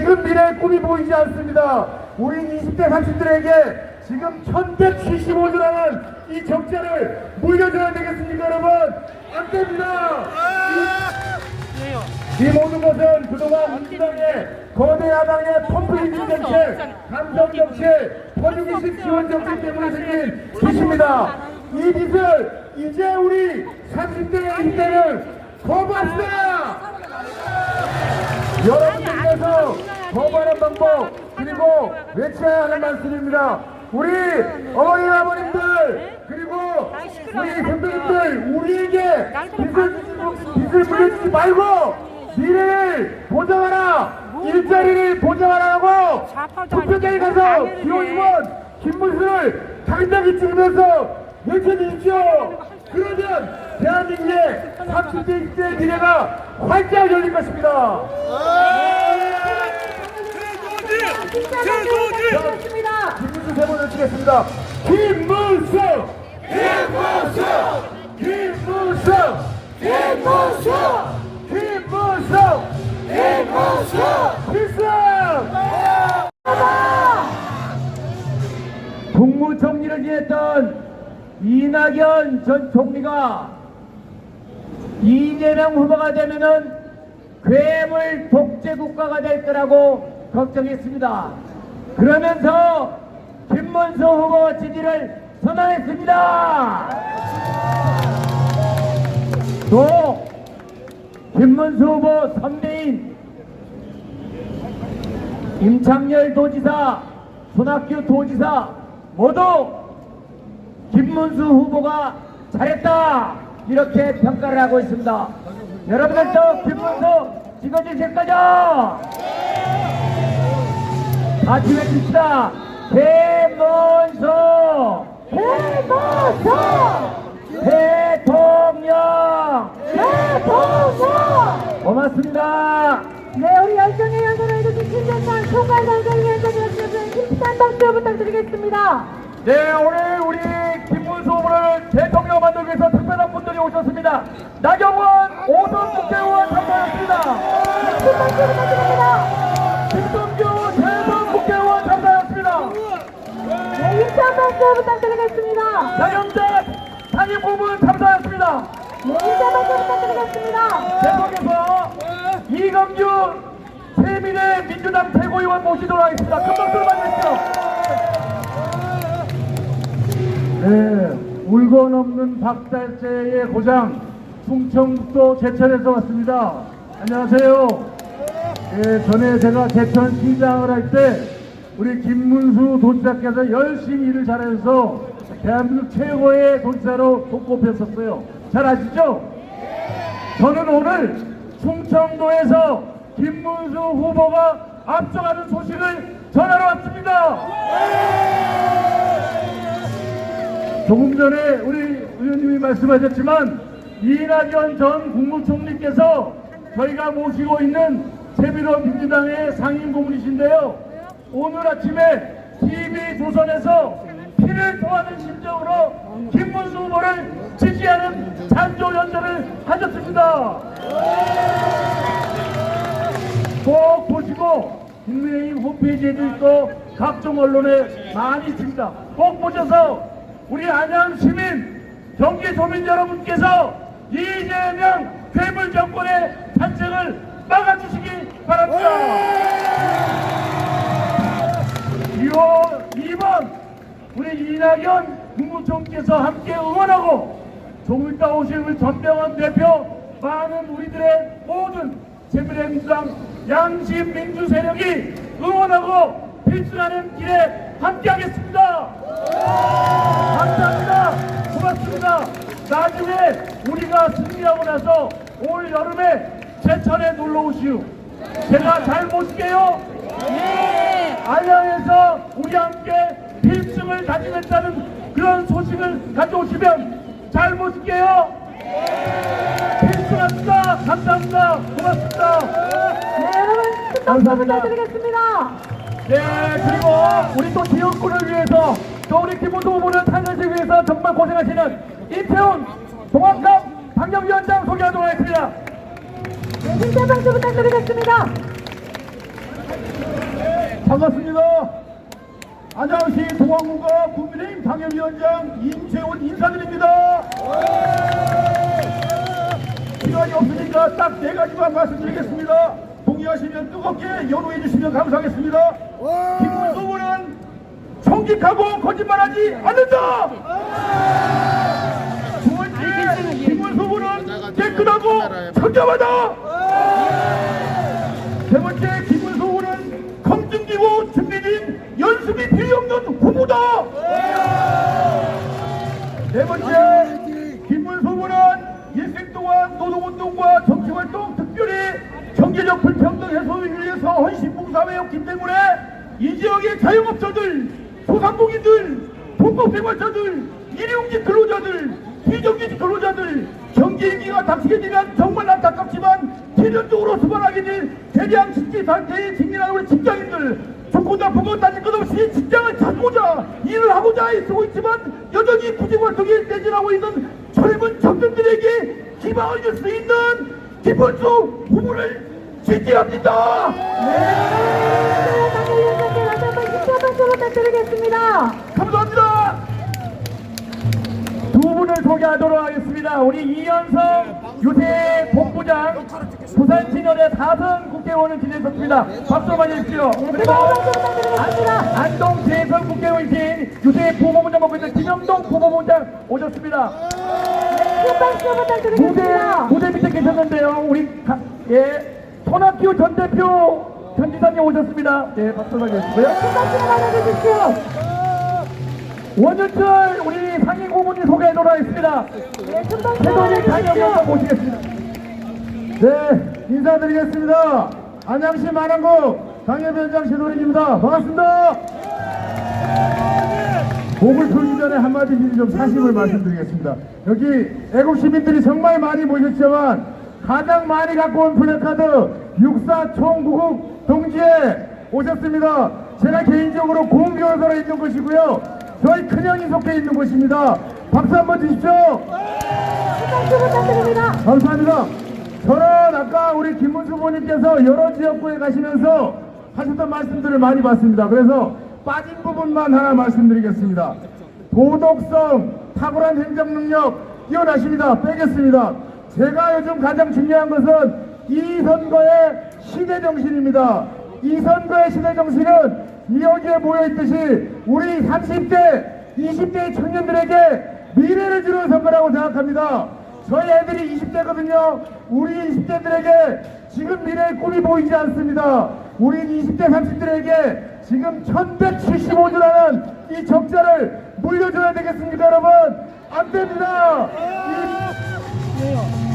지금 미래의 꿈이 보이지 않습니다. 우리 20대 30대에게 지금 1175조라는 이 적자를 물려줘야 되겠습니까, 여러분? 안 됩니다. 이 모든 것은 그동안 민주당의 거대 야당의 펌프이징 정책, 감성 정책, 퍼주기식 지원 정책 때문에 생긴 빚입니다. 이 빚을 이제 우리 30대, 20대는 거부합시다. 여러분들께서 거부하는 방법 그리고 외쳐야 하는 말씀입니다. 우리 어머니 아버님들 그리고 우리 선배님들 우리에게 빚을 물려주지 말고 미래를 보장하라, 일자리를 보장하라고 투표장에 가서 기호의원 김문수를 당당히 찍으면서 외쳐주십시오. 그러면 대한민국의 30대 20대의 미래가 활짝 열릴 것입니다. 김문수 세 번 외치겠습니다. 김문수! 김문수! 김문수! 김문수! 김문수! 김문수! 필승! 국무총리를 지냈던 이낙연 전 총리가 이재명 후보가 되면은 괴물 독재 국가가 될 거라고 걱정했습니다. 그러면서 김문수 후보 지지를 선언했습니다. 또 김문수 후보 선배인 임창열 도지사, 손학규 도지사 모두 김문수 후보가 잘했다 이렇게 평가를 하고 있습니다. 여러분들도 김문수 찍어주실 거죠? 같이 외칩시다. 김문수! 김문수! 대통령! 대통령! 고맙습니다. 네, 우리 열정의 연설을 해주신 김정만 총괄선대위원장이었습니다. 김치한 박수 부탁드리겠습니다. 네, 오늘 우리 김문수 후보를 대통령 만들기 위해서 특별한 분들이 오셨습니다. 나경원 5선 국회의원 참가했습니다. 김치 박수 부탁드립니다. 김동규 대선 국회의원 참가했습니다. 네, 김치한 박수 부탁드리겠습니다. 장영자 상임고문 참가했습니다. 네, 김치한 박수 부탁드리겠습니다. 계속해서 이경규 새미래 민주당 최고위원 모시도록 하겠습니다. 큰 박수로 맞으십시오. 네, 울고 넘는 박달재의 고장 충청북도 제천에서 왔습니다. 안녕하세요. 예, 전에 제가 제천 시장을 할 때 우리 김문수 도지사께서 열심히 일을 잘해서 대한민국 최고의 도지사로 손꼽혔었어요. 잘 아시죠? 저는 오늘 충청도에서 김문수 후보가 앞서가는 소식을 전하러 왔습니다. 조금 전에 우리 의원님이 말씀하셨지만 이낙연 전 국무총리께서 저희가 모시고 있는 새미로 민주당의 상임고문이신데요. 오늘 아침에 TV조선에서 피를 토하는 심정으로 김문수 후보를 지지하는 찬조 연설을 하셨습니다. 꼭 보시고 국민의힘 홈페이지에도 있고 각종 언론에 많이 있습니다. 꼭 보셔서 우리 안양 시민, 경기 도민 여러분께서 이재명 괴물 정권의 탄생을 막아주시기 바랍니다. 2번 우리 이낙연 국무총리께서 함께 응원하고 조금 이따 오실 우리 전병헌 대표, 많은 우리들의 모든 새미래민주당 양심 민주 세력이 응원하고 필승하는 길에 함께하겠습니다. 감사합니다. 고맙습니다. 나중에 우리가 승리하고 나서 올 여름에 제천에 놀러 오시오. 제가 잘 모실게요. 예. 안양에서 우리 함께 필승을 다짐했다는 그런 소식을 가져오시면 잘 모실게요. 필승합니다. 감사합니다. 고맙습니다. 네, 여러분, 큰 박수 부탁드리겠습니다. 네, 그리고 우리 또 지역구를 위해서 또 우리 김문수 후보를 탄생하기 위해서 정말 고생하시는 이태훈 동학갑 방영위원장 소개하도록 하겠습니다. 네, 큰 박수 부탁드리겠습니다. 반갑습니다. 안양시 동안군과 국민의힘 당협위원장 임채원 인사드립니다. 시간이 없으니까 딱 4가지만 말씀드리겠습니다. 동의하시면 뜨겁게 연호해 주시면 감사하겠습니다. 김문수 후보는 정직하고 거짓말하지 않는다. 두 번째, 김문수 후보는 깨끗하고 청렴하다. 세 번째, 김문수 후보는 검증기고 준비된 연습이 필요 없는 후보다. 네 번째, 김문수 후보는 일생 동안 노동운동과 정치활동, 특별히 경제적 불평등 해소를 위해서 헌신봉사해왔기 때문에 이 지역의 자영업자들, 소상공인들, 불법생활자들, 일용직 근로자들, 비정규직 근로자들, 경제위기가 닥치게 되면 정말 안타깝지만 필연적으로 수반하게 될 대량 직지 상태에 직면하는 우리 직장인들, 좋고 나쁘고 따질 것 없이 직장을 찾고자 일을 하고자 애쓰고 있지만 여전히 구직활동에 내진하고 있는 젊은 청년들에게 희망을 줄 수 있는 김문수 후보를 지지합니다. 당협위원장께 다시 한번 힘찬 박수 부탁드리겠습니다. 감사합니다. 두 분을 소개하도록 하겠습니다. 우리 이현성 유세 본부장, 부산 진열의 4선 국회의원을 지냈었습니다. 박수 많이 해주십시오. 그리고 안동 재선 국회의원이신 유세 부모문장 맡고 있는 김영동 부모문장 오셨습니다. 큰 박수 부탁드리겠습니다. 무대 밑에 계셨는데요. 우리 손학규 전 대표 전 지사님 오셨습니다. 예, 박수 많이 해주시고요. 큰 박수 받아주십시오. 원유철 우리 상임 고문이 소개하도록 하겠습니다. 네, 큰 박수 최동희 당협위원장 받아주십시오. 모시겠습니다. 네, 인사드리겠습니다. 안양시 만안구 당협위원장 최도린입니다. 반갑습니다. 목을 풀기 전에 한마디 좀 사심을 말씀드리겠습니다. 여기 애국 시민들이 정말 많이 모셨지만 가장 많이 갖고 온 플래카드 6.4 총구국 동지에 오셨습니다. 제가 개인적으로 공교회사로 있는 것이고요. 저희 큰형이 속해 있는 곳입니다. 박수 한번 주십시오. 큰 박수 부탁드립니다. 감사합니다. 저는 아까 우리 김문수 후보님께서 여러 지역구에 가시면서 하셨던 말씀들을 많이 봤습니다. 그래서 빠진 부분만 하나 말씀드리겠습니다. 도덕성, 탁월한 행정능력 뛰어나십니다. 빼겠습니다. 제가 요즘 가장 중요한 것은 이 선거의 시대정신입니다. 이 선거의 시대정신은 여기에 모여있듯이 우리 30대, 20대 청년들에게 미래를 주는 선거라고 생각합니다. 저희 애들이 20대거든요. 우리 20대들에게 지금 미래의 꿈이 보이지 않습니다. 우리 20대, 30대들에게 지금 1175조라는 이 적자를 물려줘야 되겠습니까, 여러분? 안 됩니다.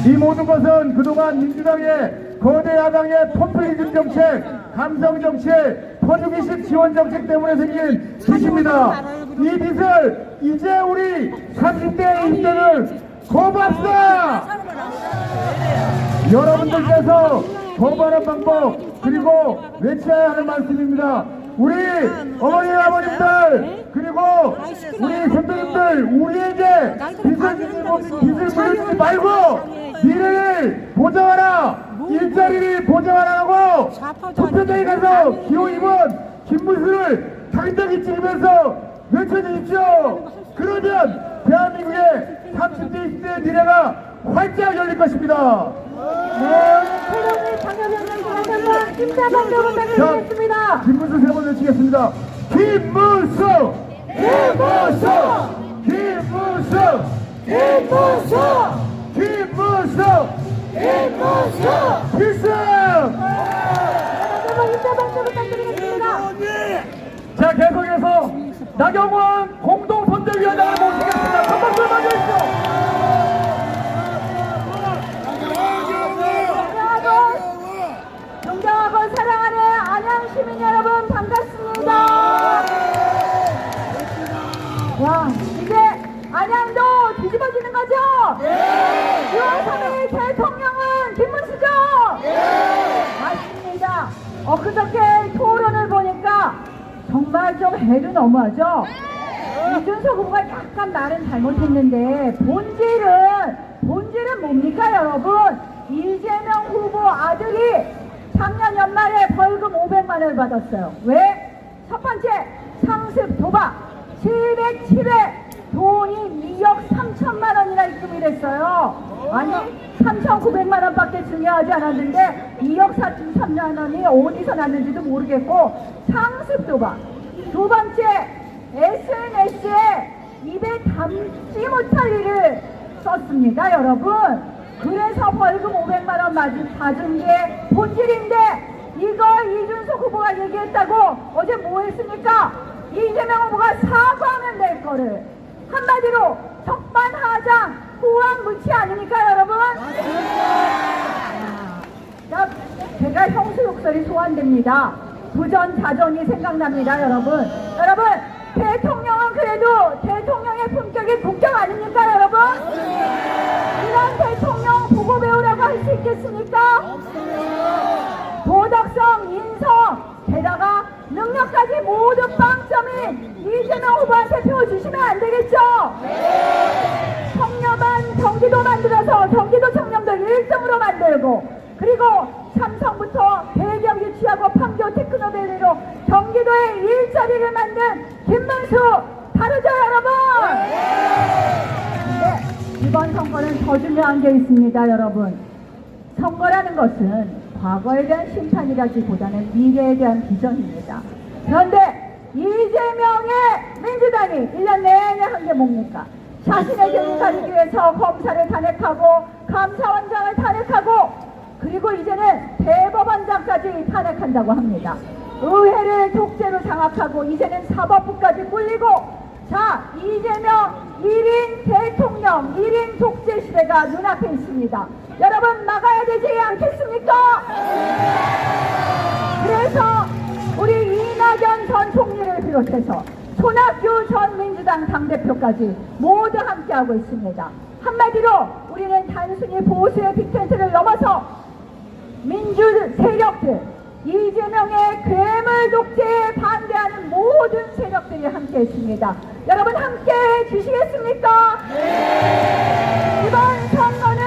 이 모든 것은 그동안 민주당의 거대 야당의 포퓰리즘 정책, 감성 정책, 퍼주기식 지원 정책 때문에 생긴 빚입니다. 이 빚을 이제 우리 30대, 20대를 거부합시다. 여러분들께서 거부하는 방법 그리고 외쳐야 하는 말씀입니다. 우리 어머니 아버님들 그리고 우리 선생님들 우리에게 빚을 물려주지 말고 미래를 보장하라. 일자리를 보장 안 하고 투표장에 가서 기호임원 김문수를 당당히 찍으면서 외쳐주십시오. 그러면 대한민국의 30대 20대의 미래가 활짝 열릴 것입니다. 최동희 당협위원장께 다시 한번 힘찬 박수 부탁드리겠습니다. 김문수 세 번 외치겠습니다. 김문수! 김문수! 김문수! 김문수! 김문수! 김문수! 필승! 다시 한번 힘찬 박수 부탁드리겠습니다. 자, 계속해서 나경원 공동선대위원장을 모시겠습니다. 큰 박수 많이 해주십시오. 존경하고 사랑하는 안양 시민 여러분 반갑습니다. 와, 이제 안양도 뒤집어지는 거죠? 6월 3일 대통령은 김문수죠? 맞습니다. 엊그저께 토론을 보니까 정말 좀 해도 너무하죠? 이준석 후보가 약간 말은 잘못했는데 본질은 뭡니까 여러분? 이재명 후보 아들이 작년 연말에 벌금 500만 원을 받았어요. 왜? 첫 번째 상습 도박 707회 돈이 2억 3천만 원이나 입금이 됐어요. 아니 3,900만 원밖에 중요하지 않았는데 2억 4천만 원이 어디서 났는지도 모르겠고 상습 도박. 두 번째 SNS에 입에 담지 못할 일을 썼습니다, 여러분. 그래서 벌금 500만 원 받은 게 본질인데 이걸 이준석 후보가 얘기했다고 어제 뭐 했습니까? 이재명 후보가 사과하면 될 거를 한마디로 적반하장 후황무치 아닙니까, 여러분? 자, 제가 형수 욕설이 소환됩니다. 부전자전이 생각납니다, 여러분. 여러분, 대통령은 그래도 대통령의 품격이 국격 아닙니까, 여러분? 이런 대통령 보고 배우라고 할 수 있겠습니까? 도덕성, 인성, 게다가 능력까지 모두 빵점인 이재명 후보한테 표주시면 안 되겠죠? 청렴한 경기도 만들어서 경기도 청렴도 1등으로 만들고 그리고 삼성부터 대기업 유치하고 판교 테크노밸리로 경기도에 일자리를 만든 김문수 다르죠, 여러분? 근데 이번 선거는 더 중요한 게 있습니다, 여러분. 선거라는 것은 과거에 대한 심판이라기보다는 미래에 대한 비전입니다. 그런데 이재명의 민주당이 1년 내내 한 게 뭡니까? 자신의 재능 가리기 위해서 검사를 탄핵하고 감사원장을 탄핵하고 그리고 이제는 대법원장까지 탄핵한다고 합니다. 의회를 독재로 장악하고 이제는 사법부까지 꿀리고 자, 이재명 1인 대통령 1인 독재 시대가 눈앞에 있습니다. 여러분 막아야 되지 않겠습니까? 그래서 우리 이낙연 전 총리를 비롯해서 손학규 전 민주당 당대표까지 모두 함께하고 있습니다. 한마디로 우리는 단순히 보수의 빅텐트를 넘어서 민주 세력들, 이재명의 괴물 독재에 반대하는 모든 세력들이 함께 있습니다. 여러분 함께 해주시겠습니까? 네. 이번 선거는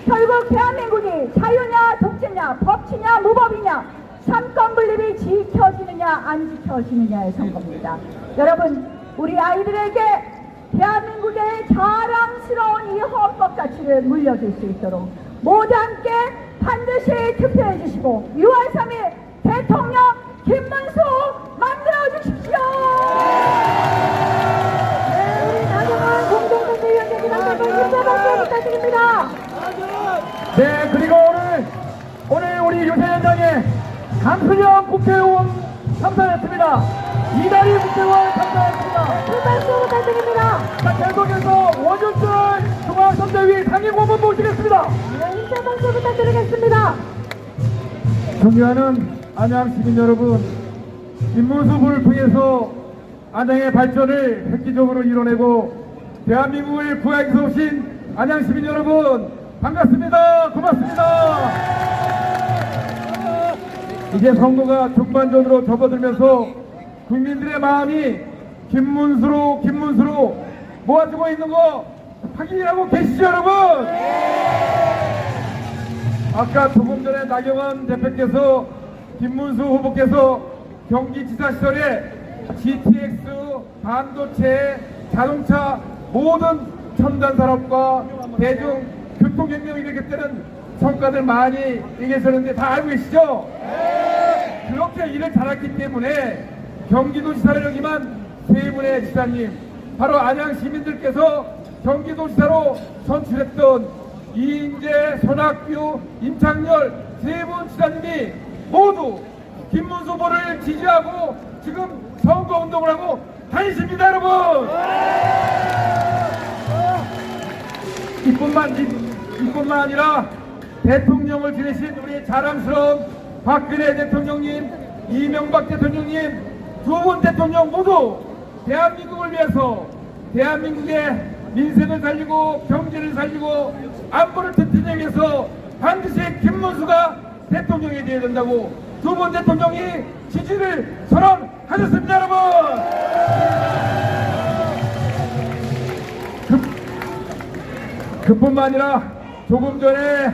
결국 대한민국이 자유냐 독재냐 법치냐 무법이냐 삼권 분립이 지켜지느냐 안 지켜지느냐의 선거입니다. 여러분 우리 아이들에게 대한민국의 자랑스러운 이 헌법 가치를 물려줄 수 있도록 모두 함께 반드시 투표해 주시고 6월 3일 대통령 김문수 만들어 주십시오. 네, 우리 나경원 공동선대위원장님 한번 인사 박수 부탁드립니다. 네, 그리고 오늘 우리 유세현장에 강순영 국회의원 참석했습니다. 이다리 국회의원 참석했습니다. 큰 박수 부탁드립니다. 자, 계속해서 원윤철 중앙선대위 상임고문 모시겠습니다. 네, 인사 박수 부탁드리겠습니다. 존경하는 안양 시민 여러분, 김문수 후보를 통해서 안양의 발전을 획기적으로 이뤄내고 대한민국을 구하기서 오신 안양 시민 여러분 반갑습니다. 고맙습니다. 이제 선거가 중반전으로 접어들면서 국민들의 마음이 김문수로 모아지고 있는 거 확인하고 계시죠, 여러분? 아까 조금 전에 나경원 대표께서 김문수 후보께서 경기지사 시절에 GTX, 반도체, 자동차 모든 첨단 산업과 대중 교통혁명을 일으켰다는 성과들 많이 얘기하셨는데 다 알고 계시죠? 그렇게 일을 잘했기 때문에 경기도지사를 여기만 세 분의 지사님, 바로 안양 시민들께서 경기도지사로 선출했던 이인재, 손학규, 임창열 세 분 지사님이 모두 김문수 후보를 지지하고 지금 선거운동을 하고 다니십니다, 여러분! 이뿐만 아니라 대통령을 지내신 우리 자랑스러운 박근혜 대통령님, 이명박 대통령님 두 분 대통령 모두 대한민국을 위해서 대한민국의 민생을 살리고 경제를 살리고 안보를 튼튼히 위해서 반드시 김문수가 대통령이 되어야 된다고 두 분 대통령이 지지를 선언하셨습니다, 여러분. 그뿐만 아니라 조금 전에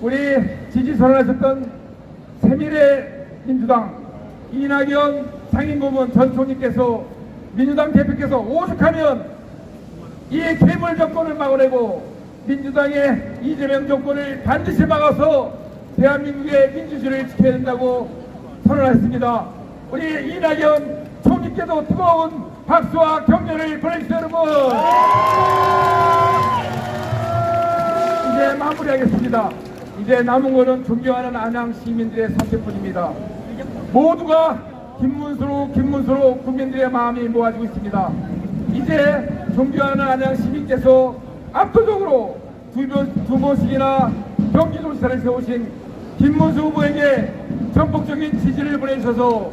우리 지지 선언하셨던 새미래민주당 이낙연 상임고문 전 총리께서 민주당 대표께서 오죽하면 이 괴물 정권을 막아내고 민주당의 이재명 정권을 반드시 막아서 대한민국의 민주주의를 지켜야 된다고 선언했습니다. 우리 이낙연 총리께도 뜨거운 박수와 격려를 보내주세요, 여러분. 이제 마무리하겠습니다. 이제 남은 것은 존경하는 안양 시민들의 선택뿐입니다. 모두가 김문수로 국민들의 마음이 모아지고 있습니다. 이제 존경하는 안양 시민께서 압도적으로 두 번씩이나 경기도지사를 세우신 김문수 후보에게 전폭적인 지지를 보내주셔서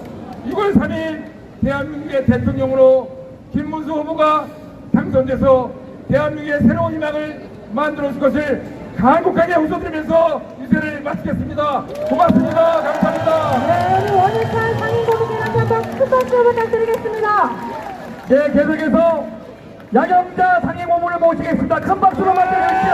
6월 3일 대한민국의 대통령으로 김문수 후보가 당선돼서 대한민국의 새로운 희망을 만들어줄 것을 간곡하게 호소드리면서 유세를 마치겠습니다. 고맙습니다. 감사합니다. 네, 우리 원유찬 상임고문님한테 한번 큰 박수 부탁드리겠습니다. 네, 계속해서 양영자 상임고문을 모시겠습니다. 큰 박수로 맞춰주십시오.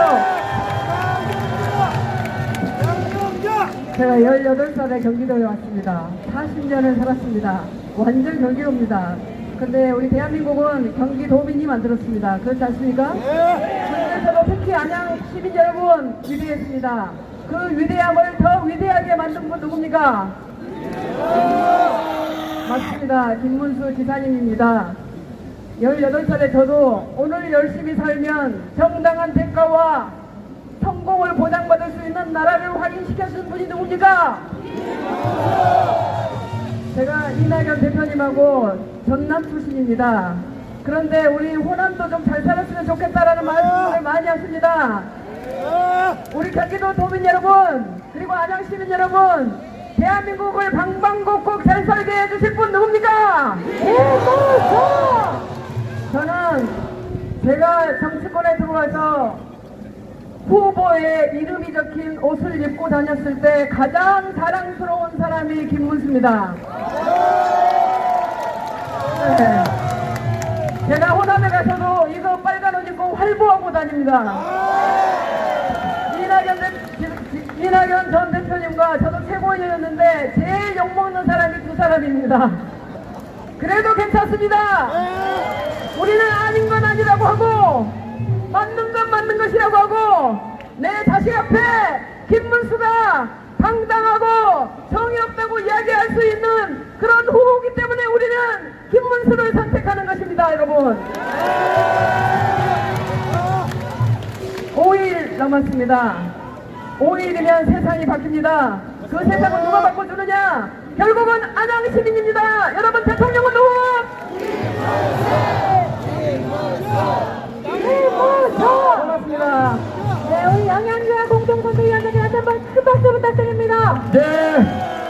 제가 18살에 경기도에 왔습니다. 40년을 살았습니다. 완전 경기도입니다. 근데 우리 대한민국은 경기도민이 만들었습니다. 그렇지 않습니까? 그중에서도 특히 안양 시민 여러분 위대했습니다. 그 위대함을 더 위대하게 만든 분 누굽니까? 맞습니다. 김문수 지사님입니다. 18살에 저도 오늘 열심히 살면 정당한 대가와 성공을 보장받을 수 있는 나라를 확인시켜준 분이 누굽니까? 제가 이낙연 대표님하고 전남 출신입니다. 그런데 우리 호남도 좀 잘 살았으면 좋겠다라는 말씀을 많이 하십니다. 우리 경기도 도민 여러분, 그리고 안양 시민 여러분, 대한민국을 방방곡곡 잘 살게 해주실 분 누굽니까? 저는 제가 정치권에 들어와서 후보의 이름이 적힌 옷을 입고 다녔을 때 가장 자랑스러운 사람이 김문수입니다. 네. 제가 호남에 가서도 이거 빨간 옷 입고 활보하고 다닙니다. 이낙연 전 대표님과 저도 최고위원이었는데 제일 욕먹는 사람이 두 사람입니다. 그래도 괜찮습니다. 우리는 아닌 건 아니라고 하고 맞는 건 맞는 것이라고 하고 내 자식 앞에 김문수가 당당하고 정의 없다고 이야기할 수 있는 그런 후보이기 때문에 우리는 김문수를 선택하는 것입니다, 여러분. 5일 남았습니다. 5일이면 세상이 바뀝니다. 그 세상은 누가 바꿔주느냐? 결국은 안양 시민입니다. 여러분, 대통령은 누구? 고맙습니다. 네, 우리 양양주와 공동선대위원장님한테 한번 큰 박수 부탁드립니다. 네,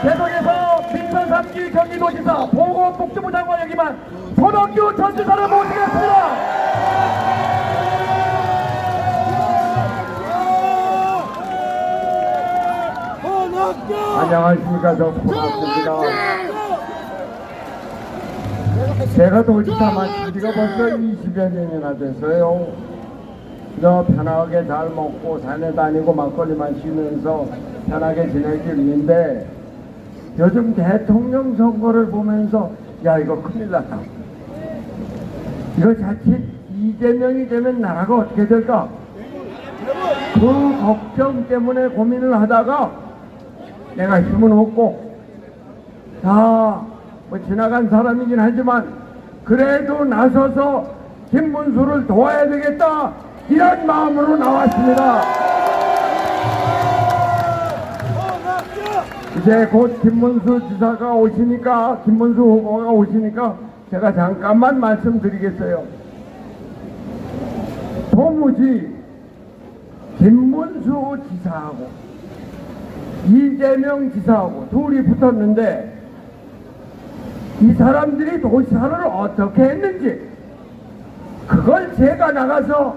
계속해서 민선 3기 경기도지사 보건복지부 장관 여기만 손학규 전 지사를 모시겠습니다. 안녕하십니까. 저 고맙습니다. 제가 도지사 마친 지가 벌써 20여 년이나 됐어요. 저 편하게 잘 먹고 산에 다니고 막걸리 마시면서 편하게 지내길 있는데 요즘 대통령 선거를 보면서 야, 이거 큰일 났다. 이거 자칫 이재명이 되면 나라가 어떻게 될까? 그 걱정 때문에 고민을 하다가 내가 힘은 없고 다 뭐 지나간 사람이긴 하지만 그래도 나서서 김문수를 도와야 되겠다, 이런 마음으로 나왔습니다. 이제 곧 김문수 지사가 오시니까, 김문수 후보가 오시니까 제가 잠깐만 말씀드리겠어요. 도무지 김문수 지사하고 이재명 지사하고 둘이 붙었는데 이 사람들이 도지사를 어떻게 했는지 그걸 제가 나가서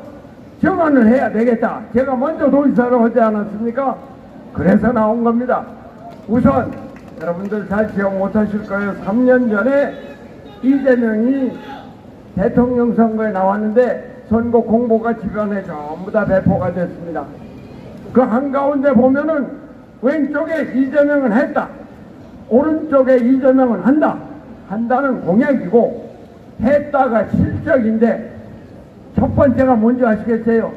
증언을 해야 되겠다. 제가 먼저 도지사를 하지 않았습니까? 그래서 나온 겁니다. 우선 여러분들 잘 기억 못하실 거예요. 3년 전에 이재명이 대통령 선거에 나왔는데 선거 공보가 주변에 전부 다 배포가 됐습니다. 그 한가운데 보면은 왼쪽에 이재명은 했다, 오른쪽에 이재명은 한다 한다는 공약이고 했다가 실적인데 첫 번째가 뭔지 아시겠어요?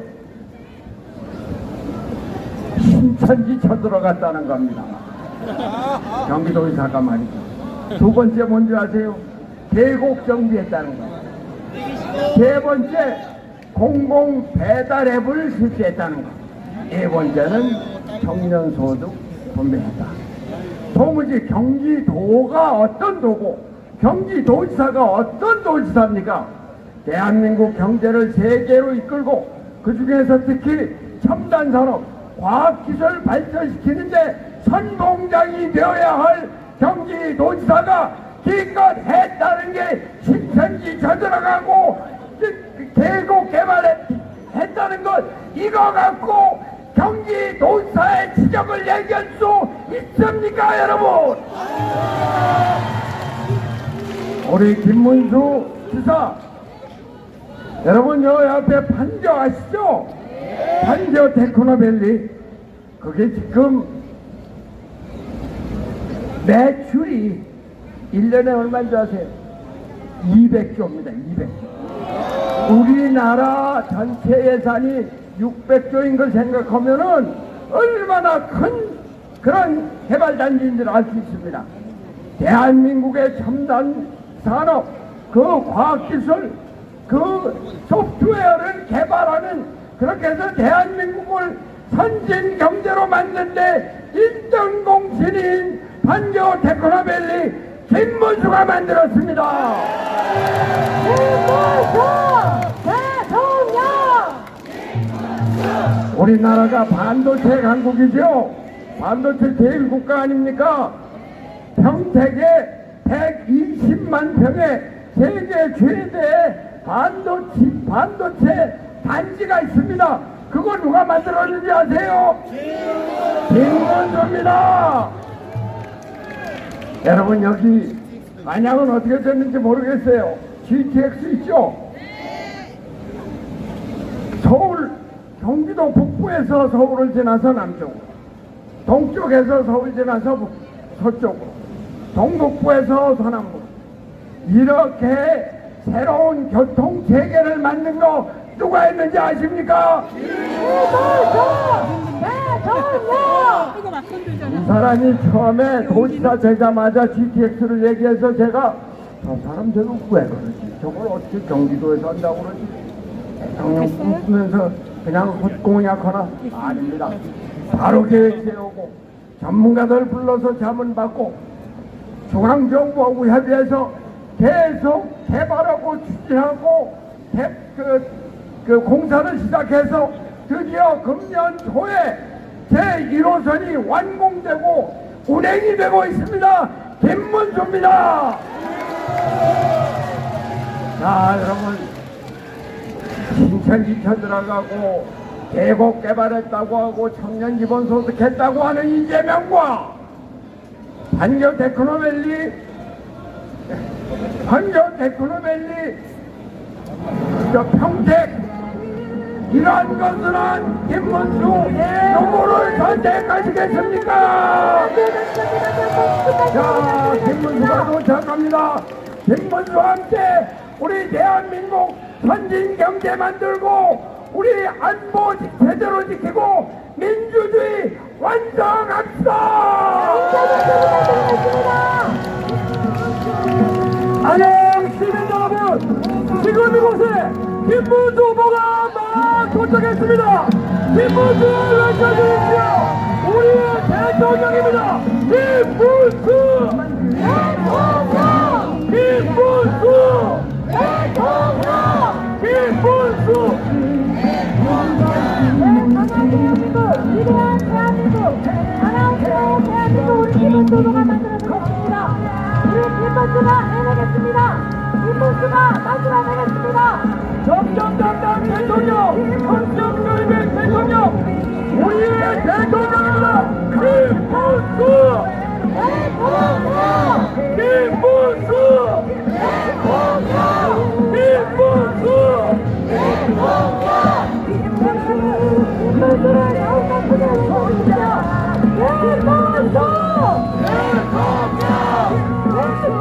신천지 쳐들어갔다는 겁니다. 경기도의사가 말이죠. 두 번째 뭔지 아세요? 계곡 정비했다는 거예요. 세 번째 공공 배달 앱을 실시했다는 거. 네 번째는 청년소득 분배했다. 도무지 경기도가 어떤 도고 경기도지사가 어떤 도지사입니까? 대한민국 경제를 세계로 이끌고 그 중에서 특히 첨단산업, 과학기술 발전시키는데 선봉장이 되어야 할 경기도지사가 기껏 했다는 게 신천지 쳐들어가고 계곡 개발했다는 것 이거 갖고 경기도지사의 지적을 얘기할 수 있습니까 여러분? 우리 김문수 지사 여러분 요 옆에 판교 아시죠? 판교 테크노밸리 그게 지금 매출이 1년에 얼마인 줄 아세요? 200조입니다. 200조. 우리나라 전체 예산이 600조인 걸 생각하면은 얼마나 큰 그런 개발단지인 줄 알 수 있습니다. 대한민국의 첨단 산업, 그 과학기술, 그 소프트웨어를 개발하는 그렇게 해서 대한민국을 선진 경제로 만드는데 1등 공신인 판교 테크노밸리 김문수가 만들었습니다. 우리나라가 반도체 강국이죠. 반도체 제일 국가 아닙니까? 평택에 120만 평의 세계 최대 반도체 단지가 있습니다. 그거 누가 만들었는지 아세요? 김문수입니다. 여러분 여기 안양은 어떻게 됐는지 모르겠어요. GTX 있죠? 서울 경기도 북부에서 서울을 지나서 남쪽으로, 동쪽에서 서울 지나서 서쪽으로, 동북부에서 서남부로 이렇게 새로운 교통 체계를 만든 거 누가 했는지 아십니까? 이 사람이 처음에 도지사 되자마자 GTX를 얘기해서 제가 저 사람 저거 왜 그러지? 저걸 어떻게 경기도에서 한다고 그러지? 대통령 꿈꾸면서 그냥 헛공약하나? 아닙니다. 바로 계획 세우고 전문가들 불러서 자문받고 중앙정부하고 협의해서 계속 개발하고 추진하고 그 공사를 시작해서 드디어 금년 초에 제1호선이 완공되고 운행이 되고 있습니다. 김문수입니다. 자 여러분 신천지 쳐들어가고 계곡 개발했다고 하고 청년 기본소득 했다고 하는 이재명과 판교 테크노밸리 저 평택 이러한 것은 김문수 누구를 선택하시겠습니까? 자 김문수가 도착합니다. 김문수와 함께 우리 대한민국 선진 경제 만들고 우리 안보 제대로 지키고 민주주의 완성합시다. 안녕 시민 여러분, 지금 이곳에 김문수 후보가 막 도착했습니다. 김문수를 외쳐주십시오. 우리의 대통령입니다. 김문수 대통령, 김문수 대통령, 김문수. 위대한 대한민국, 아나운서의 대한민국 우리 김문수 후보가 만들어낸 것입니다. 우리 김문수가 해내겠습니다. 김문수가 만들어내겠습니다. 정정당당 대통령, 헌정결백 대통령, 우리의 대통령입니다. 김문수 대통령, 김문수 대통령, 김문수 대통령. 김문수를 영원히 부정해주십시오. 김문수 대통령, 김문수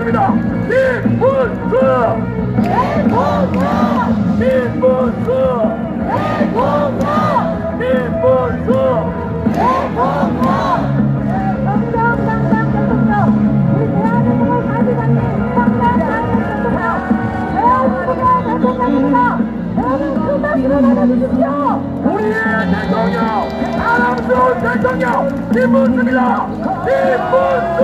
김문수입니다. 김문수! 김문수! 김문수! 당당 대통령, 우리 대한민국을 가져가는 당당 대통령, 대한민국의 대통령입니다. 여러분 큰 박수로 맞아주십시오. 우리의 대통령! 사랑스러운 대통령! 김문수입니다! 김문수!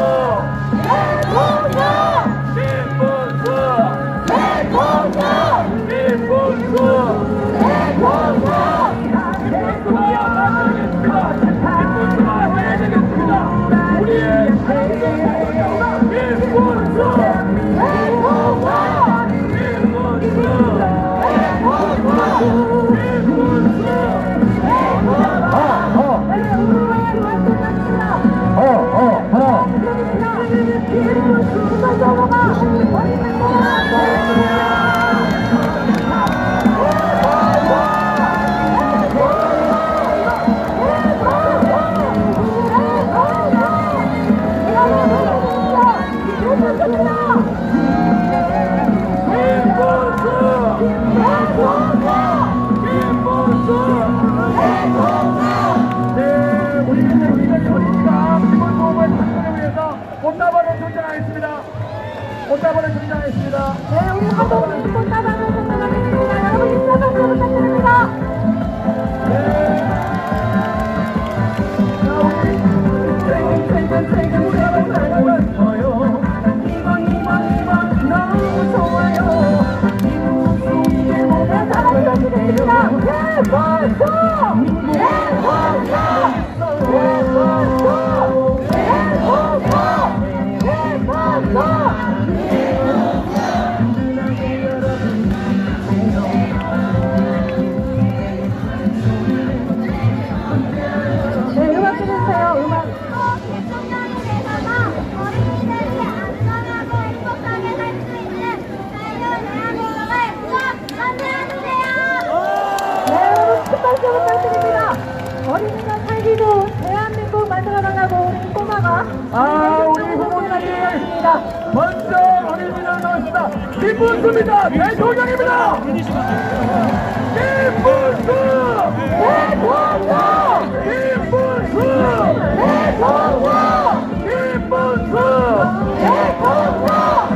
꽃다발을 등장하였습니다. 꽃다발을 등장했습니다. 네, 우리 화동이 꽃다발을 선정하겠습니다. 여러분 인사 박수 부탁드립니다. 네, 음악 들으세요. 음악. 대통령이 되셔서 어린이들이 안전하고 행복하게 살 수 있는 자유로운 대한민국을 꼭 만들어주세요. 네, 여러분 큰 박수 부탁드립니다. 어린이가 살기 좋은 대한민국 만들어나가고 우리 꼬마가 우리 후보님이 되었습니다. 먼저 어린이를 넣었습니다. 김문수입니다. 대통령입니다. 김문수! 김문수! 김문수!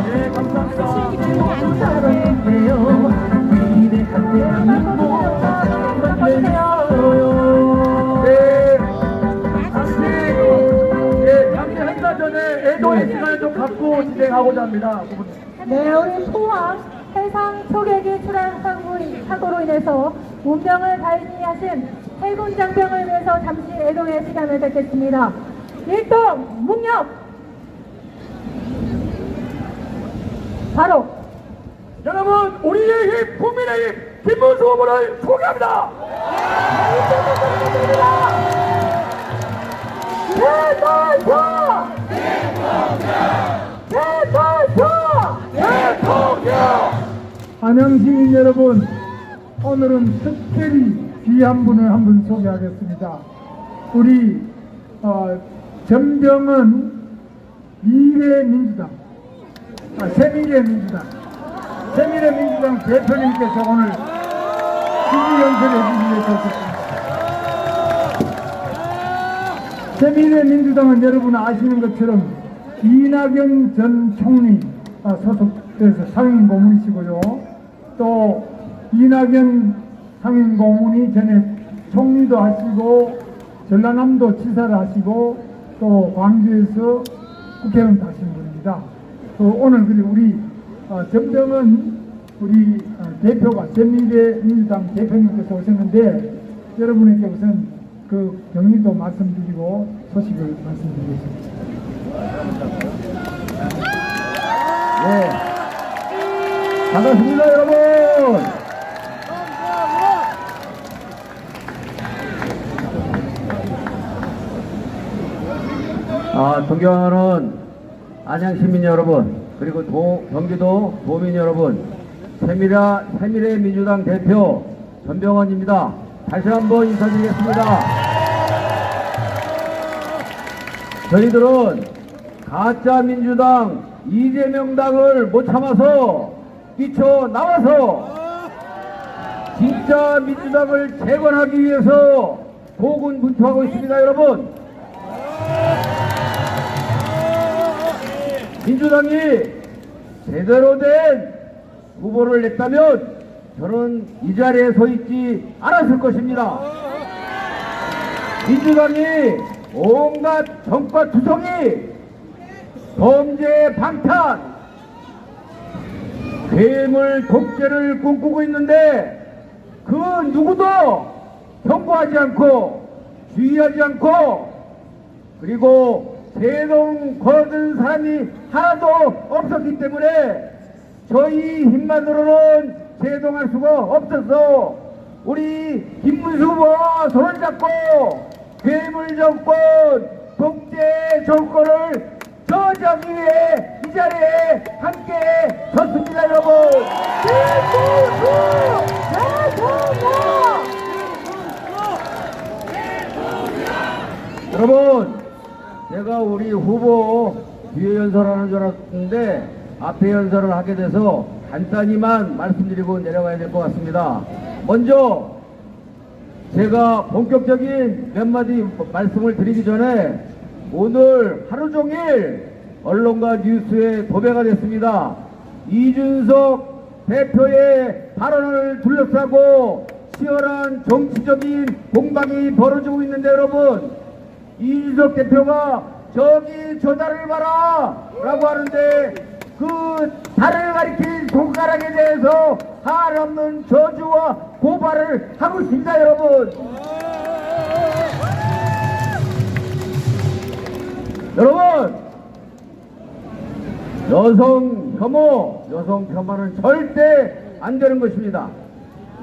네, 감사합니다. 잠시 행사 전에 애도의 시간을 좀 갖고 진행하고자 합니다. 네, 우리 포항 해상 초계기 출항 사고로 인해서 운명을 달리하신 해군 장병을 위해서 잠시 애도의 시간을 갖겠습니다. 일동 묵념 바로 여러분, 우리의 힘, 국민의 힘, 김문수 후보를 소개합니다. 안양시민 여러분, 오늘은 특별히 귀한 분을 한 분 소개하겠습니다. 우리 전병은 미래민주당, 새미래민주당 대표님께서 오늘 지지 연설해 주기 위해서 오셨습니다. 새미래민주당은 여러분 아시는 것처럼 이낙연 전 총리 소속돼서 상임 고문이시고요. 또 이낙연 상임 고문이 전에 총리도 하시고 전라남도 지사를 하시고 또 광주에서 국회의원도 하신 분입니다. 또 오늘 우리 전병은 우리 대표가 새미래민주당 대표님께서 오셨는데 여러분에게 우선 그 경위도 말씀드리고 소식을 말씀드리겠습니다. 네. 반갑습니다, 여러분. 존경하는 안양 시민 여러분, 그리고 경기도 도민 여러분, 새미래민주당 대표 전병헌입니다. 다시 한번 인사드리겠습니다. 저희들은 가짜 민주당 이재명 당을 못 참아서 뛰쳐나와서 진짜 민주당을 재건하기 위해서 고군분투하고 있습니다, 여러분. 민주당이 제대로 된 후보를 냈다면 저는 이 자리에 서 있지 않았을 것입니다. 민주당이 온갖 정과 투성이 범죄 방탄, 괴물 독재를 꿈꾸고 있는데 그 누구도 경고하지 않고 주의하지 않고 그리고 제동 거둔 사람이 하나도 없었기 때문에 저희 힘만으로는 제동할 수가 없어서 우리 김문수 후보와 손을 잡고 괴물 정권, 독재 정권을 저지하기 위해 이 자리에 함께 섰습니다, 여러분. 여러분, 제가 우리 후보 뒤에 연설하는 줄 알았는데 앞에 연설을 하게 돼서 간단히만 말씀드리고 내려가야 될 것 같습니다. 먼저 제가 본격적인 몇 마디 말씀을 드리기 전에 오늘 하루 종일 언론과 뉴스에 도배가 됐습니다. 이준석 대표의 발언을 둘러싸고 치열한 정치적인 공방이 벌어지고 있는데 여러분, 이준석 대표가 저기 저 달을 봐라 라고 하는데 그 달을 가리킨 손가락에 대해서 한없는 저주와 고발을 하고 있습니다, 여러분. 여러분, 여성 혐오는 절대 안 되는 것입니다.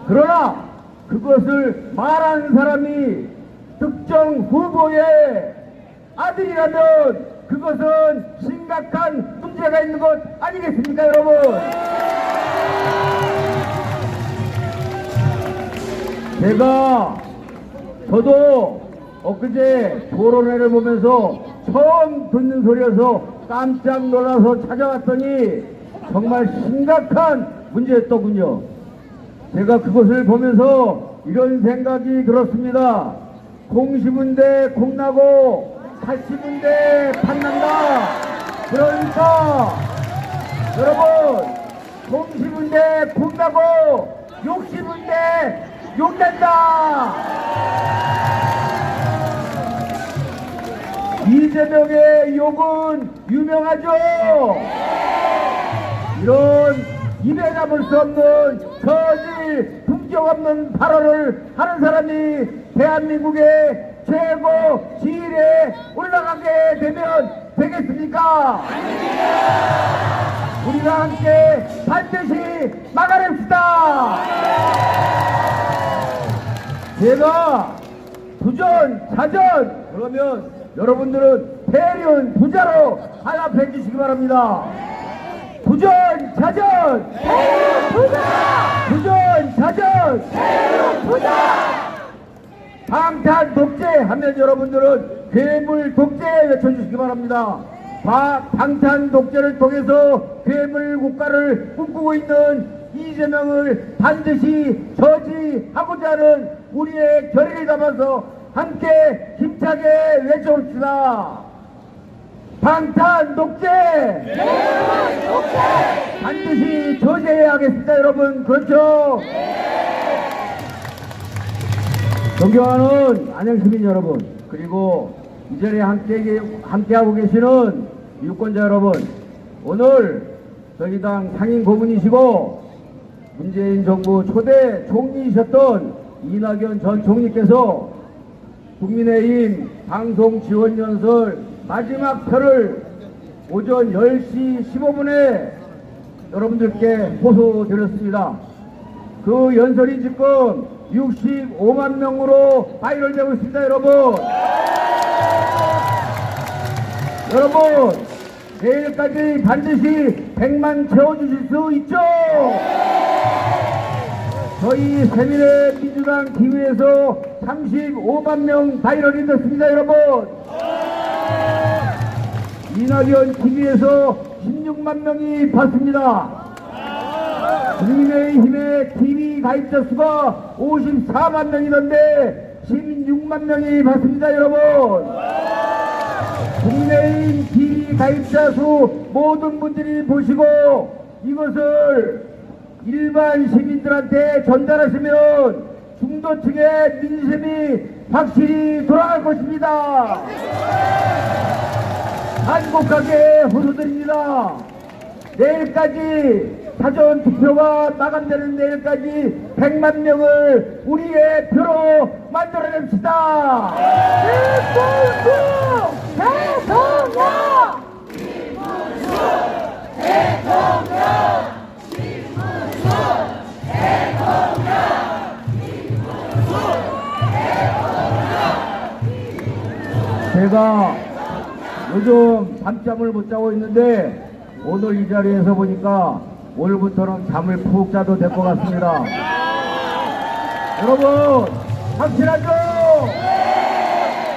그러나 그것을 말하는 사람이 특정 후보의 아들이라면 그것은 심각한 문제가 있는 것 아니겠습니까, 여러분? 저도 엊그제 토론회를 보면서 처음 듣는 소리여서 깜짝 놀라서 찾아왔더니 정말 심각한 문제였더군요. 제가 그것을 보면서 이런 생각이 들었습니다. 콩 심은데 콩 나고 팥 심은데 팥 난다. 그러니까 여러분, 콩 심은데 콩 나고 욕 심은데 욕 난다. 이재명의 욕은 유명하죠. 이런 입에 담을 수 없는 저질 품격 없는 발언을 하는 사람이 대한민국의 최고 지위에 올라가게 되면 되겠습니까? 우리가 함께 반드시 막아냅시다. 제가 부전, 자전 그러면 여러분들은 대련 부자로 화답해 주시기 바랍니다. 부전, 자전, 대련 부자! 부전, 자전, 대련 부자! 방탄 독재 하면 여러분들은 괴물 독재 외쳐주시기 바랍니다. 방탄 독재를 통해서 괴물 국가를 꿈꾸고 있는 이재명을 반드시 저지하고자 하는 우리의 결의를 담아서 함께 힘차게 외쳐봅시다. 방탄 독재! 괴물 독재! 반드시 저지해야 하겠습니다, 여러분. 그렇죠? 존경하는 안양시민 여러분, 그리고 이 자리에 함께하고 계시는 유권자 여러분, 오늘 저희 당 상임 고문이시고 문재인 정부 초대 총리이셨던 이낙연 전 총리께서 국민의힘 방송지원연설 마지막 표를 오전 10시 15분에 여러분들께 호소드렸습니다. 그 연설이 지금 65만 명으로 바이럴되고 있습니다, 여러분. 여러분, 내일까지 반드시 100만 채워주실 수 있죠? 저희 세민의 민주당 TV에서 35만 명 바이럴이 됐습니다, 여러분. 이낙연 TV에서 16만 명이 봤습니다. 국민의힘의 TV 가입자 수가 54만 명이던데 16만 명이 봤습니다, 여러분. 국민의힘 TV 가입자 수 모든 분들이 보시고 이것을 일반 시민들한테 전달하시면 중도층의 민심이 확실히 돌아갈 것입니다. 간곡하게 호소드립니다. 내일까지 사전 투표가 마감되는 내일까지 100만 명을 우리의 표로 만들어냅시다. 제가 요즘 밤잠을 못 자고 있는데 오늘 이 자리에서 보니까 오늘부터는 잠을 푹 자도 될 것 같습니다. 여러분 확실하죠?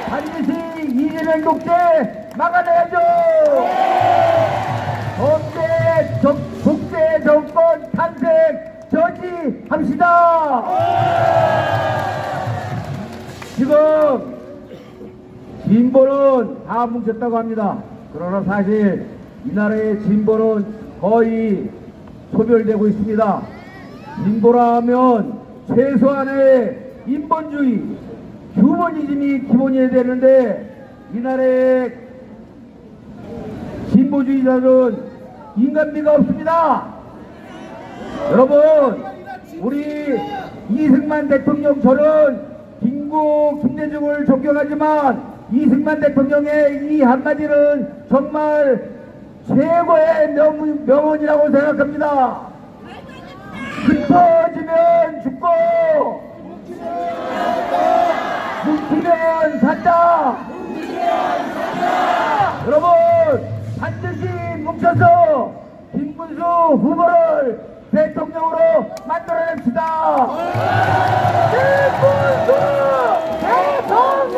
반드시 이재명 독재 막아내야죠. 독재 정권 탄생 저지합시다. 지금 진보는 다 뭉쳤다고 합니다. 그러나 사실 이 나라의 진보는 거의 소멸되고 있습니다. 진보라면 최소한의 인본주의, 휴머니즘이 기본이어야 되는데 이 나라의 진보주의자는 인간미가 없습니다. 여러분, 우리 이승만 대통령, 저는 김대중을 존경하지만 이승만 대통령의 이 한마디는 정말 최고의 명언이라고 생각합니다. 흩어지면 죽고 뭉치면 산다. 여러분 반드시 뭉쳐서 김문수 후보를 대통령으로 만들어냅시다. 김문수 대통령!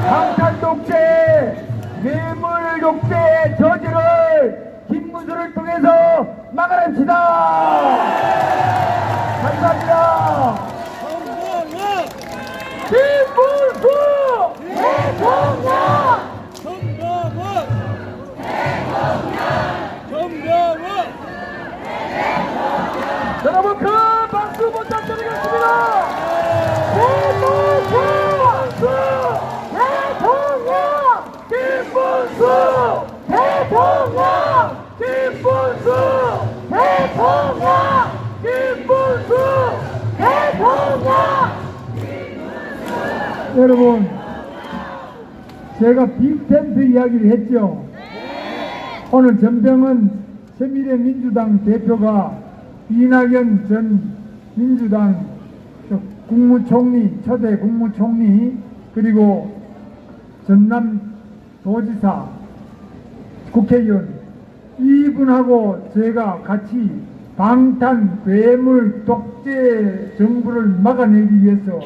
방탄독재, 뇌물독재 저지를 김문수를 통해서 막아냅시다. 감사합니다. 김문수 대통령! 여러분 큰 박수 부탁드리겠습니다. 김문수 대통령! 김문수 대통령! 김문수 대통령! 김문수 대통령! 여러분, 제가 빅텐트 이야기를 했죠. 오늘 전병헌 새미래민주당 대표가 이낙연 전 민주당 국무총리, 초대 국무총리, 그리고 전남도지사, 국회의원 이분하고 제가 같이 방탄 괴물 독재 정부를 막아내기 위해서,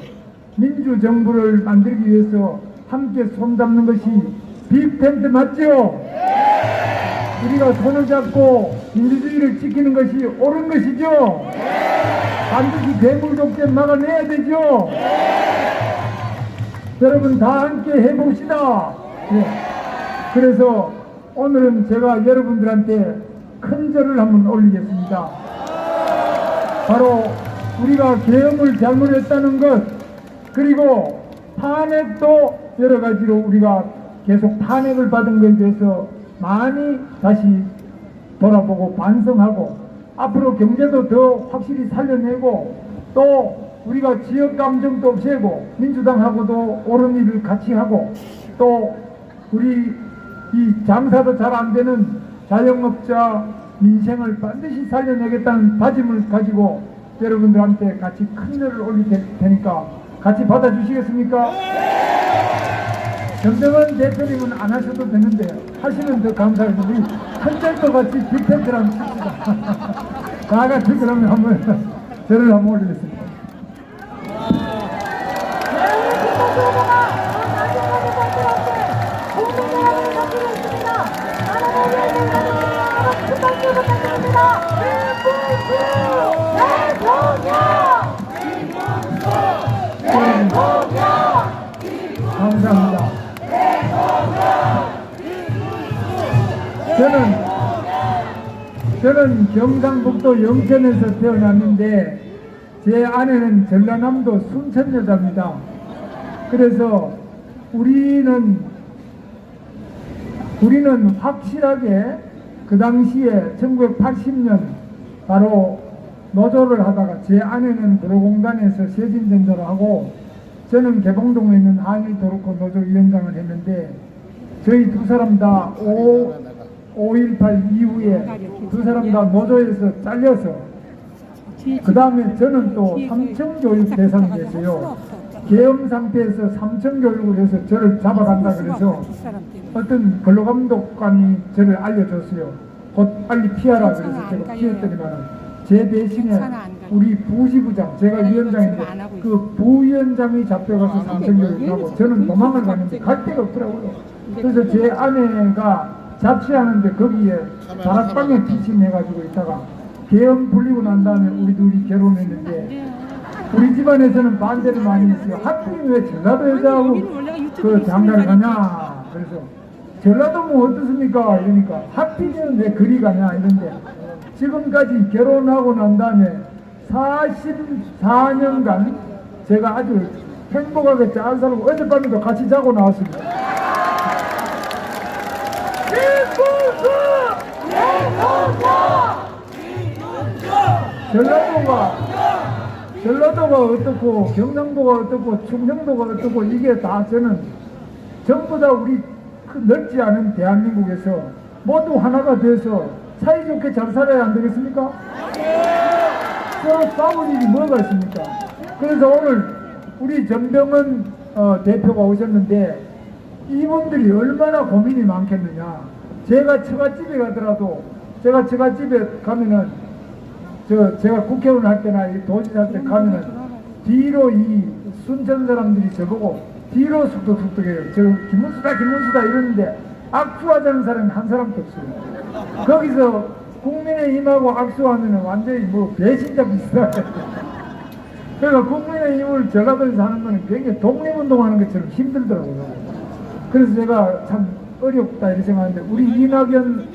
민주정부를 만들기 위해서 함께 손잡는 것이 빅텐트 맞죠? 우리가 손을 잡고 민주주의를 지키는 것이 옳은 것이죠? 반드시 괴물 독재 막아내야 되죠? 여러분 다 함께 해봅시다. 예. 그래서 오늘은 제가 여러분들한테 큰 절을 한번 올리겠습니다. 바로 우리가 계엄을 잘못했다는 것, 그리고 탄핵도 여러 가지로 우리가 계속 탄핵을 받은 것에 대해서 많이 다시 돌아보고 반성하고, 앞으로 경제도 더 확실히 살려내고, 또 우리가 지역 감정도 없애고 민주당하고도 옳은 일을 같이 하고, 또 우리 이 장사도 잘 안 되는 자영업자 민생을 반드시 살려내겠다는 다짐을 가지고 여러분들한테 같이 큰 절을 올릴 테니까 같이 받아주시겠습니까? 전병헌 대표님은 안 하셔도 되는데 하시면 더 감사하겠습니다. 한 절도 같이 빅텐트랑 칩시다. 다 같이 그러면 한번 저를 한번 올리겠습니다. 김문수 후보가 마지막에 선수한테 국민 여러분을 넘기고 있습니다. 하나님 위원장님과 큰 박수 부탁드립니다. 감사합니다. 저는 경상북도 영천에서 태어났는데 제 아내는 전라남도 순천 여자입니다. 그래서 우리는 확실하게 그 당시에 1980년 바로 노조를 하다가 제 아내는 도로공단에서 세진전도를 하고 저는 개봉동에 있는 한일도로코 노조위원장을 했는데 저희 두 사람 다 5.18 이후에 두 사람 다 노조에서 잘려서 그 다음에 저는 또 삼청교육 대상이 됐어요. 계엄 상태에서 삼청교육을 해서 저를 잡아간다 그래서 어떤 근로감독관이 저를 알려줬어요. 곧 빨리 피하라 그래서 제가 피했더니만 제 대신에 우리 부지부장, 제가 위원장인데 그 부위원장이 잡혀가서 삼청교육을 하고 저는 도망을 가는데 갈 데가 없더라고요. 그래서 제 아내가 자취하는데 거기에 다락방에 피신해가지고 있다가 계엄 풀리고 난 다음에 우리 둘이 결혼했는데 우리 집안에서는 반대를 많이 했어요. 하필이면 왜 전라도 여자하고 그 장가를 가냐. 그래서 전라도 뭐 어떻습니까? 이러니까 하필이면 왜 그리 가냐 이런데 지금까지 결혼하고 난 다음에 44년간 제가 아주 행복하게 잘 살고 어젯밤에도 같이 자고 나왔습니다. 전라도가 어떻고 경상도가 어떻고 충청도가 어떻고 이게 다 저는 전부 다 우리 그 넓지 않은 대한민국에서 모두 하나가 돼서 사이좋게 잘 살아야 안 되겠습니까? 서로 싸울 일이 뭐가 있습니까? 그래서 오늘 우리 전병헌 대표가 오셨는데 이분들이 얼마나 고민이 많겠느냐. 제가 처갓집에 가더라도 제가 처갓집에 가면은 제가 국회의원 할 때나 도지사 할 때 가면은 뒤로 이 순천 사람들이 저보고 뒤로 숙덕숙덕해요. 저 김문수다 이러는데 악수하자는 사람이 한 사람도 없어요. 거기서 국민의힘하고 악수하면은 완전히 뭐 배신자 비슷하게. 그러니까 국민의힘을 전라도에서 하는 거는 굉장히 독립운동하는 것처럼 힘들더라고요. 그래서 제가 참 어렵다 이렇게 생각하는데 우리 이낙연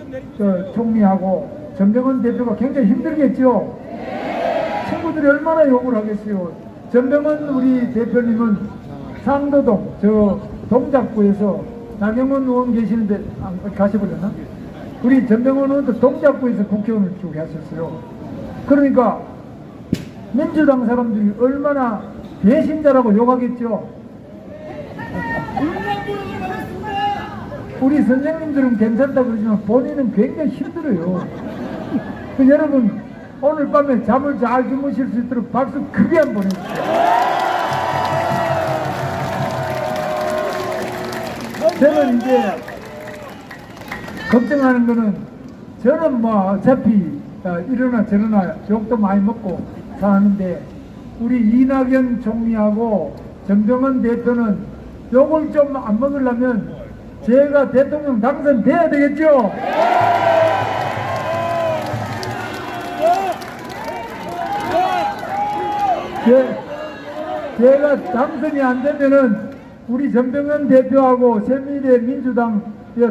총리하고 전병헌 대표가 굉장히 힘들겠죠. 친구들이 얼마나 욕을 하겠어요. 전병헌 우리 대표님은 상도동 저 동작구에서 나경원 의원 계시는데 가셔버렸나? 우리 전병헌 의원도 동작구에서 국회의원을 쭉 하셨어요. 그러니까 민주당 사람들이 얼마나 배신자라고 욕하겠죠. 우리 선생님들은 괜찮다고 그러지만 본인은 굉장히 힘들어요. 여러분 오늘 밤에 잠을 잘 주무실 수 있도록 박수 크게 한번 해주세요. 저는 이제 걱정하는 거는 저는 뭐 어차피 이러나 저러나 욕도 많이 먹고 사는데 우리 이낙연 총리하고 전병헌 대표는 욕을 좀 안 먹으려면 제가 대통령 당선돼야 되겠죠? 제가 당선이 안 되면은 우리 전병헌 대표하고 새미래민주당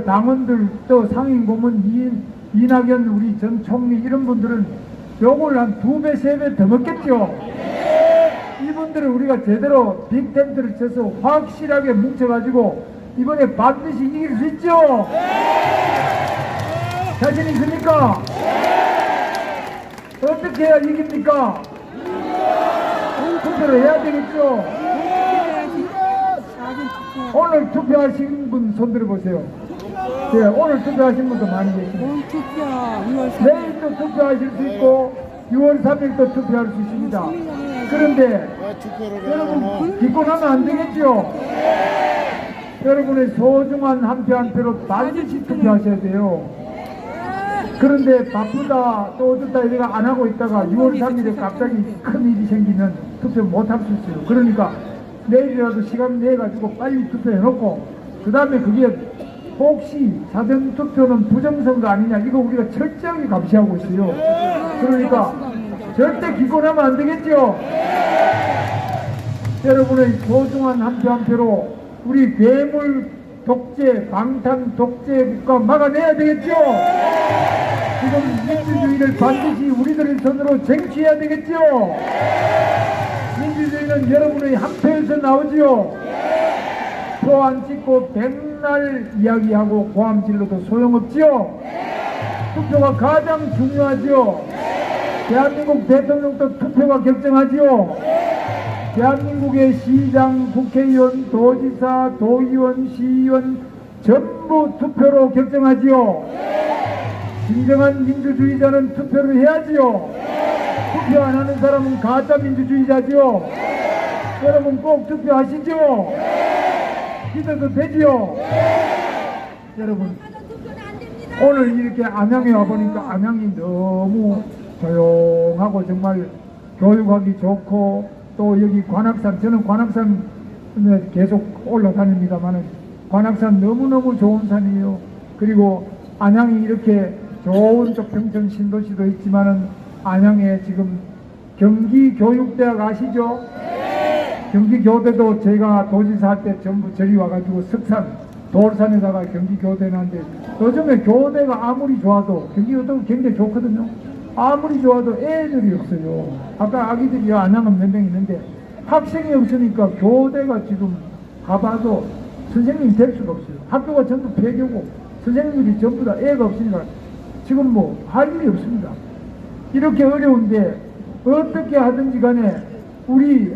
당원들 또 상임고문 이낙연 우리 전 총리 이런 분들은 욕을 한 2배, 3배 더 먹겠죠? 이분들은 우리가 제대로 빅텐트를 쳐서 확실하게 뭉쳐가지고 이번에 반드시 이길 수 있죠? 자신 있습니까? 어떻게 해야 이깁니까? 투표를 해야 되겠죠? 오늘 투표하신 분 손 들어보세요. 네, 오늘 투표하신 분도 많이 계십니다. 내일 또 투표하실 수 있고 6월 3일 또 투표할 수 있습니다. 그런데 여러분 기권하면 안 되겠죠? 여러분의 소중한 한 표 한 표로 반드시 투표하셔야 돼요. 그런데 바쁘다 또 어쩌다 이래가 안 하고 있다가 6월 3일에 갑자기 큰 일이 생기면 투표 못 할 수 있어요. 그러니까 내일이라도 시간 내가지고 빨리 투표해놓고 그 다음에 그게 혹시 사전투표는 부정선거 아니냐 이거 우리가 철저하게 감시하고 있어요. 그러니까 절대 기권하면 안 되겠죠. 여러분의 소중한 한 표 한 표로 우리 괴물 독재, 방탄 독재 국가 막아내야 되겠죠. 지금 민주주의를 반드시 우리들의 손으로 쟁취해야 되겠죠. 민주주의는 여러분의 한 표에서 나오지요. 표 안 찍고 백날 이야기하고 고함 질러도 소용없지요. 투표가 가장 중요하지요. 대한민국 대통령도 투표가 결정하지요. 대한민국의 시장, 국회의원, 도지사, 도의원, 시의원 전부 투표로 결정하지요. 진정한 민주주의자는 투표를 해야지요. 투표 안 하는 사람은 가짜 민주주의자지요. 여러분 꼭 투표하시죠. 믿어도 되지요. 여러분 오늘 이렇게 안양에 와보니까 안양이 너무 조용하고 정말 교육하기 좋고 또 여기 관악산, 저는 관악산 계속 올라다닙니다만은 관악산 너무너무 좋은 산이에요. 그리고 안양이 이렇게 좋은 쪽 평촌 신도시도 있지만은 안양에 지금 경기교육대학 아시죠? 경기교대도 제가 도지사 할 때 전부 저리 와가지고 석산, 돌산에다가 경기교대 나는데 요즘에 교대가 아무리 좋아도 경기교대가 굉장히 좋거든요. 아무리 좋아도 애들이 없어요. 아까 아기들이 안양은 몇 명 있는데 학생이 없으니까 교대가 지금 가봐도 선생님이 될 수가 없어요. 학교가 전부 폐교고 선생님들이 전부 다 애가 없으니까 지금 뭐 할 일이 없습니다. 이렇게 어려운데 어떻게 하든지 간에 우리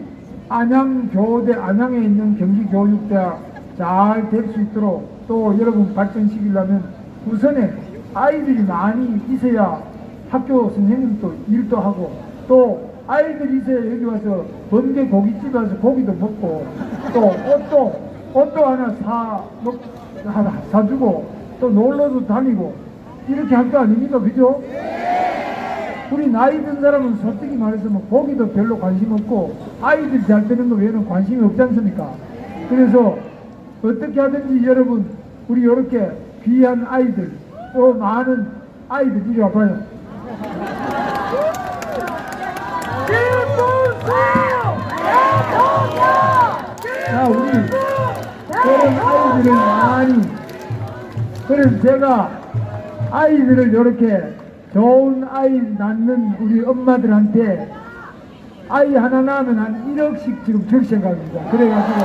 안양교대, 안양에 있는 경기교육대학 잘 될 수 있도록 또 여러분 발전시키려면 우선에 아이들이 많이 있어야 학교 선생님도 일도 하고 또 아이들이 있어야 여기 와서 번개 고깃집에 와서 고기도 먹고 또 옷도 하나 사주고 또 놀러도 다니고 이렇게 할 거 아닙니까? 그죠? 우리 나이 든 사람은 솔직히 말해서 뭐 고기도 별로 관심 없고 아이들 잘 되는 거 외에는 관심이 없지 않습니까? 그래서 어떻게 하든지 여러분 우리 이렇게 귀한 아이들 또 많은 아이들 이리 와봐요. 자 우리 그런 아이들을 많이 그래서 제가 아이들을 이렇게 좋은 아이 낳는 우리 엄마들한테 아이 하나 낳으면 한 1억씩 지금 줄 생각입니다. 그래가지고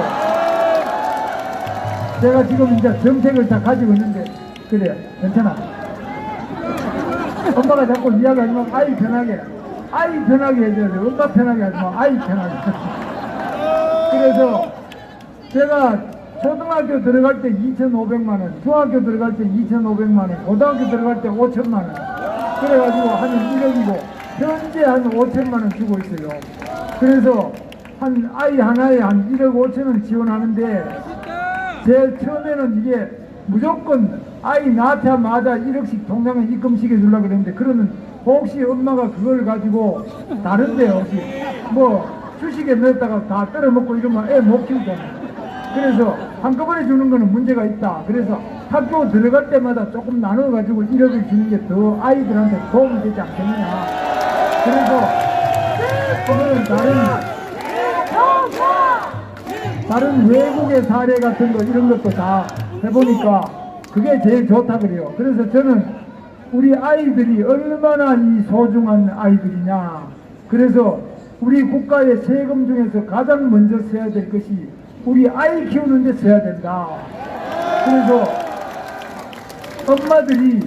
제가 지금 이제 정책을 다 가지고 있는데 그래 괜찮아. 엄마가 자꾸 이야기하지 마. 아이 편하게 해줘야 돼. 엄마 편하게 하지 마. 아이 편하게. 그래서 제가 초등학교 들어갈 때 2,500만원, 중학교 들어갈 때 2,500만원, 고등학교 들어갈 때 5천만원. 그래가지고 한 1억이고, 현재 한 5천만원 주고 있어요. 그래서 한 아이 하나에 한 1억 5천원 지원하는데, 제 처음에는 이게 무조건 아이 낳자마자 1억씩 통장에 입금시켜 주려고 그랬는데, 그러면 혹시 엄마가 그걸 가지고 다른데 혹시 뭐 주식에 넣었다가 다 떨어먹고 이러면 애 못 키우잖아요. 그래서 한꺼번에 주는 거는 문제가 있다. 그래서 학교 들어갈 때마다 조금 나눠가지고 1억을 주는 게 더 아이들한테 도움이 되지 않겠느냐. 그래서 오늘은 다른 외국의 사례 같은 거 이런 것도 다 해보니까 그게 제일 좋다 그래요. 그래서 저는 우리 아이들이 얼마나 이 소중한 아이들이냐. 그래서 우리 국가의 세금 중에서 가장 먼저 써야 될 것이 우리 아이 키우는 데 써야 된다. 그래서 엄마들이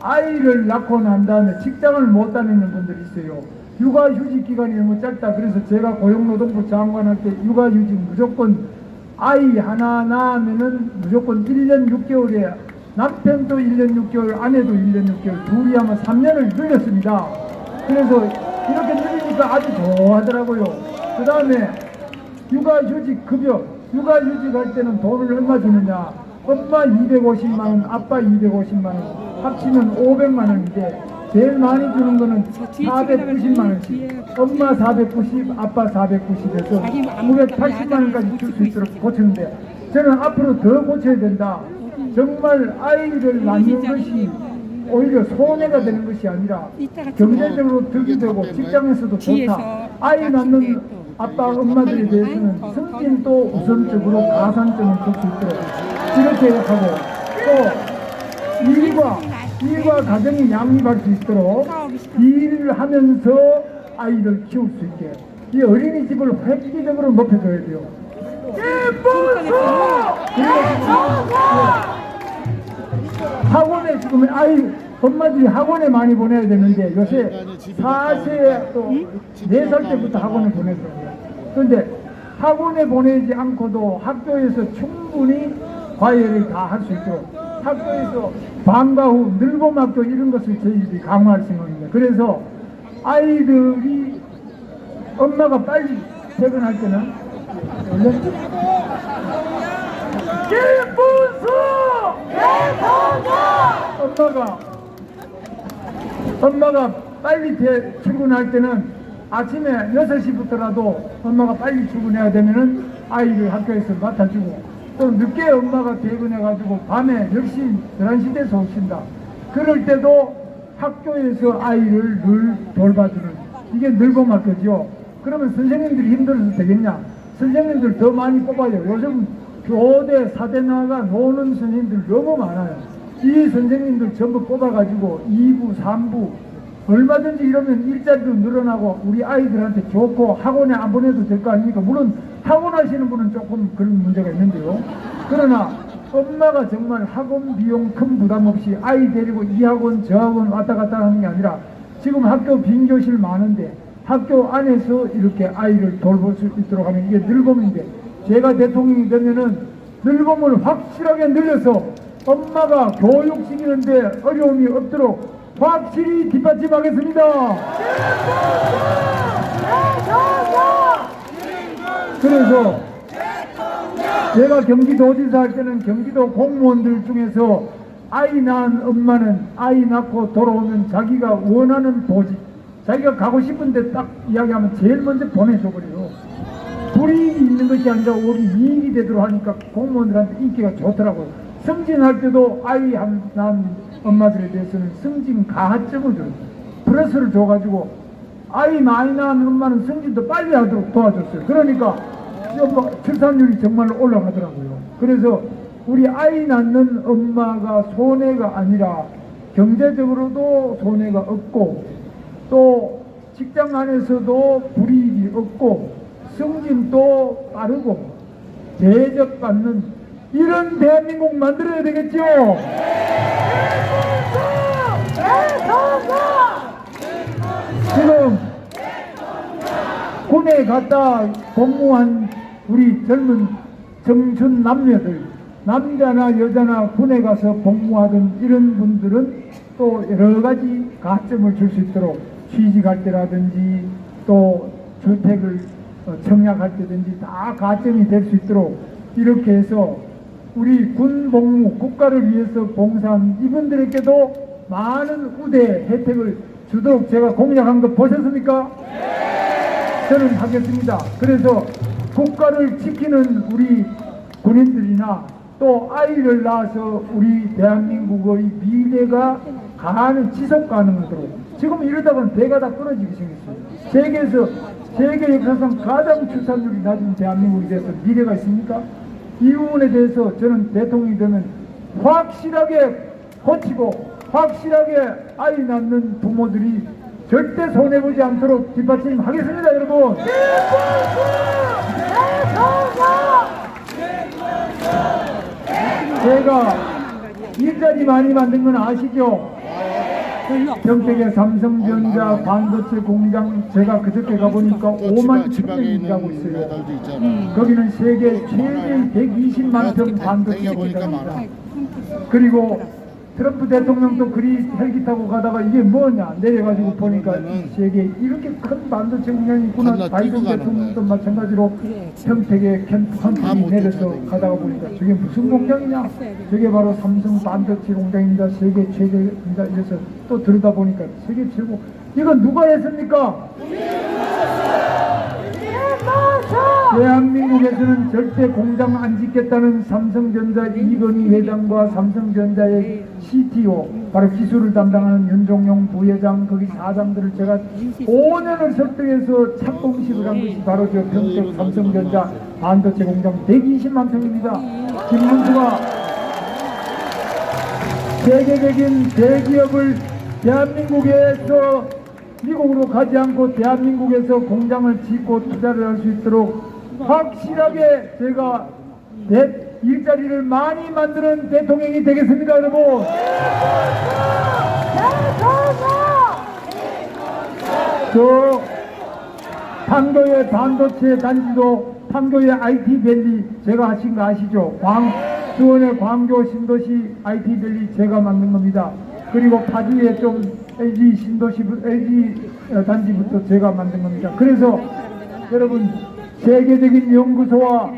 아이를 낳고 난 다음에 직장을 못 다니는 분들이 있어요. 육아휴직 기간이 너무 짧다. 그래서 제가 고용노동부 장관 할 때 육아휴직 무조건 아이 하나 낳으면은 무조건 1년 6개월에 남편도 1년 6개월, 아내도 1년 6개월, 둘이 하면 3년을 늘렸습니다. 그래서 이렇게 늘리니까 아주 좋아하더라고요. 그 다음에 육아휴직 급여, 육아휴직 할 때는 돈을 얼마 주느냐. 엄마 250만원, 아빠 250만원. 합치면 500만 원인데 제일 많이 주는 거는 490만 원씩. 엄마 490, 아빠 490에서 980만 원까지 줄 수 있도록 고쳤는데 저는 앞으로 더 고쳐야 된다. 정말 아이를 낳는 것이 오히려 손해가 되는 것이 아니라 경제적으로 득이 되고 직장에서도 좋다. 아이 낳는 아빠 엄마들에 대해서는 승진도 우선적으로 가산점을 줄 수 있도록 이렇게 하고 또 일과 가정이 양립할 수 있도록 일을 하면서 아이를 키울 수 있게 이 어린이집을 획기적으로 높여줘야 돼요. 학원에 지금 엄마들이 학원에 많이 보내야 되는데 요새 4세 또 4살 때부터 학원에 보내더라고요. 그런데 학원에 보내지 않고도 학교에서 충분히 과외를 다 할 수 있도록 학교에서 방과 후 늘봄학교 이런 것을 저희들이 강화할 생각입니다. 그래서 아이들이 엄마가 빨리 퇴근할 때는 엄마가 빨리 출근할 때는 아침에 6시부터라도 엄마가 빨리 출근해야 되면은 아이를 학교에서 맡아주고 또 늦게 엄마가 퇴근해가지고 밤에 10시, 11시 돼서 오신다. 그럴 때도 학교에서 아이를 늘 돌봐주는 이게 늘봄학교죠. 그러면 선생님들이 힘들어서 되겠냐? 선생님들 더 많이 뽑아요. 요즘 교대, 사대나가 노는 선생님들 너무 많아요. 이 선생님들 전부 뽑아가지고 2부, 3부 얼마든지 이러면 일자리도 늘어나고 우리 아이들한테 좋고 학원에 안 보내도 될 거 아닙니까? 물론 학원 하시는 분은 조금 그런 문제가 있는데요. 그러나 엄마가 정말 학원 비용 큰 부담 없이 아이 데리고 이 학원 저 학원 왔다 갔다 하는 게 아니라 지금 학교 빈 교실 많은데 학교 안에서 이렇게 아이를 돌볼 수 있도록 하면 이게 늘봄인데 제가 대통령이 되면은 늘봄을 확실하게 늘려서 엄마가 교육시키는데 어려움이 없도록 확실히 뒷받침하겠습니다. 그래서 제가 경기도지사 할 때는 경기도 공무원들 중에서 아이 낳은 엄마는 아이 낳고 돌아오면 자기가 원하는 보직 자기가 가고 싶은데 딱 이야기하면 제일 먼저 보내줘버려요. 불이익이 있는 것이 아니라 오히 이익이 되도록 하니까 공무원들한테 인기가 좋더라고요. 승진할 때도 아이 낳은 엄마들에 대해서는 승진 가하점을 줘요. 플러스를 줘가지고 아이 많이 낳은 엄마는 승진도 빨리 하도록 도와줬어요. 그러니까 출산율이 정말로 올라가더라고요. 그래서 우리 아이 낳는 엄마가 손해가 아니라 경제적으로도 손해가 없고 또 직장 안에서도 불이익이 없고 승진도 빠르고 대접받는 이런 대한민국 만들어야 되겠죠. 지금 군에 갔다 복무한 우리 젊은 청춘 남녀들 남자나 여자나 군에 가서 복무하던 이런 분들은 또 여러 가지 가점을 줄 수 있도록 취직할 때라든지 또 주택을 청약할 때든지 다 가점이 될 수 있도록 이렇게 해서 우리 군 복무 국가를 위해서 봉사한 이분들에게도 많은 우대 혜택을 주도록 제가 공약한 거 보셨습니까? 저는 하겠습니다. 그래서 국가를 지키는 우리 군인들이나 또 아이를 낳아서 우리 대한민국의 미래가 지속 가능하도록 지금 이러다가는 배가 다 끊어지기 생겼어요. 세계 역사상 가장 출산율이 낮은 대한민국에 대해서 미래가 있습니까? 이 부분에 대해서 저는 대통령이 되면 확실하게 고치고 확실하게 아이 낳는 부모들이 절대 손해보지 않도록 뒷받침하겠습니다, 여러분. 제가 일자리 많이 만든 건 아시죠? 평택의 삼성전자 반도체 공장 제가 그저께 가보니까 5만 1,000명이 일하고 있어요. 거기는 세계 최대 120만 평 반도체 기업입니다. 그리고 트럼프 대통령도 그리 헬기 타고 가다가 이게 뭐냐 내려가지고 보니까 이 세계에 이렇게 큰 반도체 공장이 있구나. 바이든 대통령도 마찬가지로 평택에 캠프한이 내려서 가다가 보니까 저게 무슨 공장이냐, 저게 바로 삼성 반도체 공장입니다. 세계 최대입니다. 이래서 또 들여다 보니까 세계 최고. 이건 누가 했습니까? 대한민국에서는 절대 공장 안 짓겠다는 삼성전자 이건희 회장과 삼성전자의 CTO, 바로 기술을 담당하는 윤종용 부회장, 거기 사장들을 제가 5년을 설득해서 착공식을 한 것이 바로 저 평택 삼성전자 반도체 공장 120만 평입니다. 김문수가 세계적인 대기업을 대한민국에서 미국으로 가지 않고 대한민국에서 공장을 짓고 투자를 할 수 있도록 확실하게 제가 일자리를 많이 만드는 대통령이 되겠습니다, 여러분. 저 판교의 반도체 단지도 판교의 IT밸리 제가 하신 거 아시죠? 수원의 광교 신도시 IT밸리 제가 만든 겁니다. 그리고 파주에 좀 LG 단지부터 제가 만든 겁니다. 그래서 여러분, 세계적인 연구소와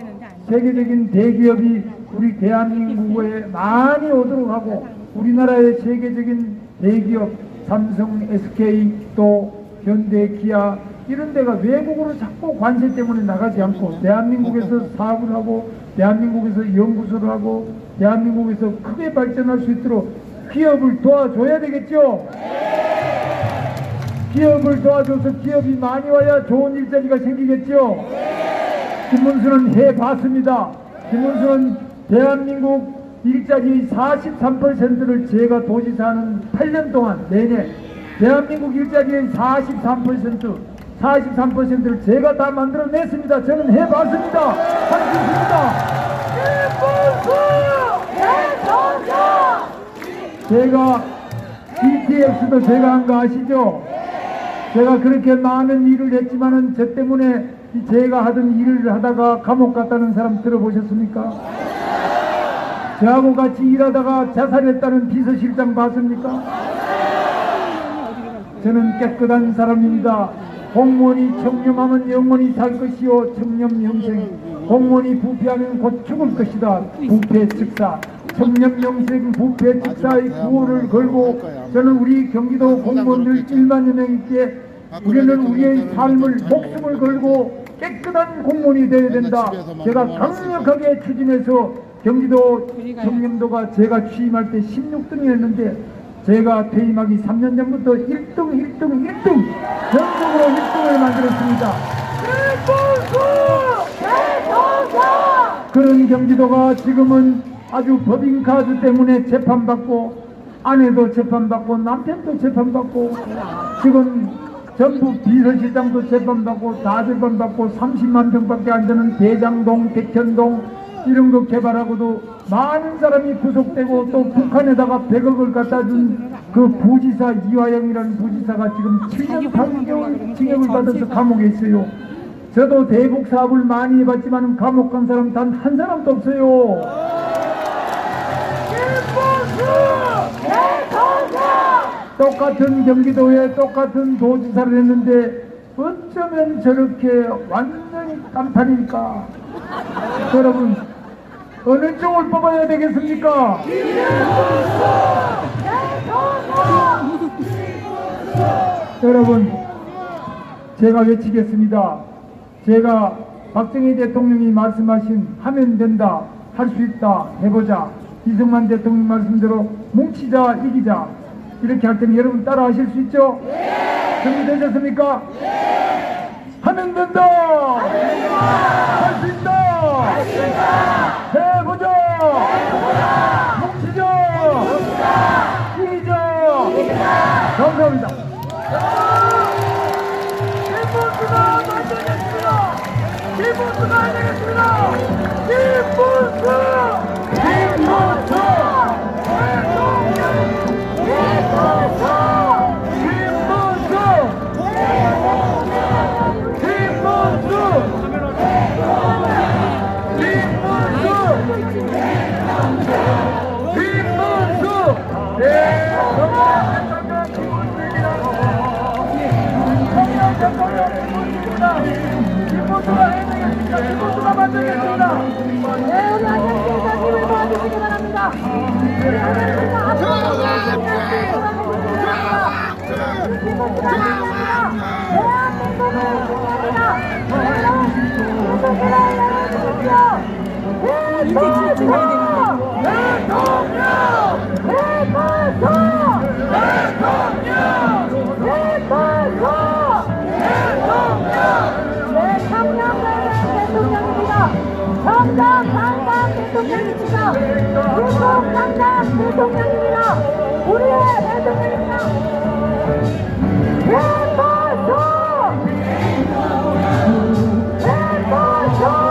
세계적인 대기업이 우리 대한민국에 많이 오도록 하고, 우리나라의 세계적인 대기업 삼성, SK, 또 현대, 기아 이런 데가 외국으로 자꾸 관세 때문에 나가지 않고 대한민국에서 사업을 하고 대한민국에서 연구소를 하고 대한민국에서 크게 발전할 수 있도록 기업을 도와줘야 되겠죠? 기업을 도와줘서 기업이 많이 와야 좋은 일자리가 생기겠죠? 김문수는 해봤습니다. 김문수는 대한민국 일자리의 43%를 제가 도지사는 8년 동안 내내 대한민국 일자리의 43%를 제가 다 만들어냈습니다. 저는 해봤습니다. 할 수 있습니다. 제가 BTS도 제가 한 거 아시죠? 제가 그렇게 많은 일을 했지만은 저 때문에 제가 하던 일을 하다가 감옥 갔다는 사람 들어보셨습니까? 저하고 같이 일하다가 자살했다는 비서실장 봤습니까? 저는 깨끗한 사람입니다. 공무원이 청렴하면 영원히 살 것이요 청렴 영생, 공무원이 부패하면 곧 죽을 것이다. 부패 즉사, 청렴 영생, 부패 즉사의 구호를 걸고 저는 우리 경기도 공무원들 1만여 명께 우리는 우리의 삶을 목숨을 걸고 깨끗한 공무원이 되어야 된다. 제가 강력하게 추진해서 경기도 청렴도가 제가 취임할 때 16등이었는데 제가 퇴임하기 3년 전부터 1등 전국으로 1등을 만들었습니다. 그런 경기도가 지금은 아주 법인카드 때문에 재판받고 아내도 재판받고 남편도 재판받고 지금 전부 비서실장도 재판받고 다 재판받고 30만 평밖에 안 되는 대장동, 백현동 이런 거 개발하고도 많은 사람이 구속되고 또 북한에다가 100억을 갖다 준 그 부지사 이화영이라는 부지사가 지금 7년 8개월 징역을 받아서 감옥에 있어요. 저도 대북 사업을 많이 해봤지만 감옥 간 사람 단 한 사람도 없어요. 똑같은 경기도에 똑같은 도지사를 했는데 어쩌면 저렇게 완전히 깜판일까? 여러분, 어느 쪽을 뽑아야 되겠습니까? 여러분, 제가 외치겠습니다. 제가 박정희 대통령이 말씀하신 하면 된다, 할 수 있다, 해보자. 이승만 대통령 말씀대로 뭉치자, 이기자. 이렇게 할 때는 여러분 따라 하실 수 있죠? 준비되셨습니까? 하면 된다! 할 수 있다! 해보자! 뭉치자! 이기자! 감사합니다. 김문수가 만들겠습니다! 김문수가 되겠습니다! 김문수! 김문수! 네, 대통령 김문수입니다. 청년 대통령 김문수입니다. 김문수가 해내겠습니다. 김문수가 만들겠습니다. 네, 우리 안양시 회장님을 도와주시기 바랍니다. 우리 안양시가 앞으로 안양시 돌아가고 있습니다. 김문수가 아닙니다. 대한민국을 지켜합니다. 여러분, 김문수를 열어주십시오. 대통령! 대통령입니다. 정정당당 대통령입니다. 유통당당 대통령입니다. 우리의 대통령입니다. 대통령! 김문수가 승리한 것입니다.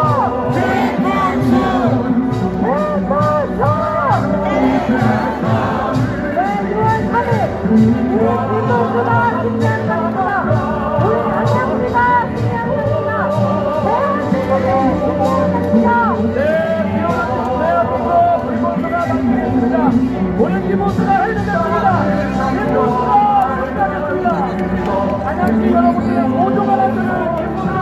우리 안양시가 승리한 것입니다. 대한민국이 승리한 것입니다. 대한민국 김문수가 만들겠습니다. 우리 김문수가 해내겠습니다. 김문수가 승리하겠습니다. 안양시 여러분들의 모두 바람들을 김문수께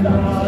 라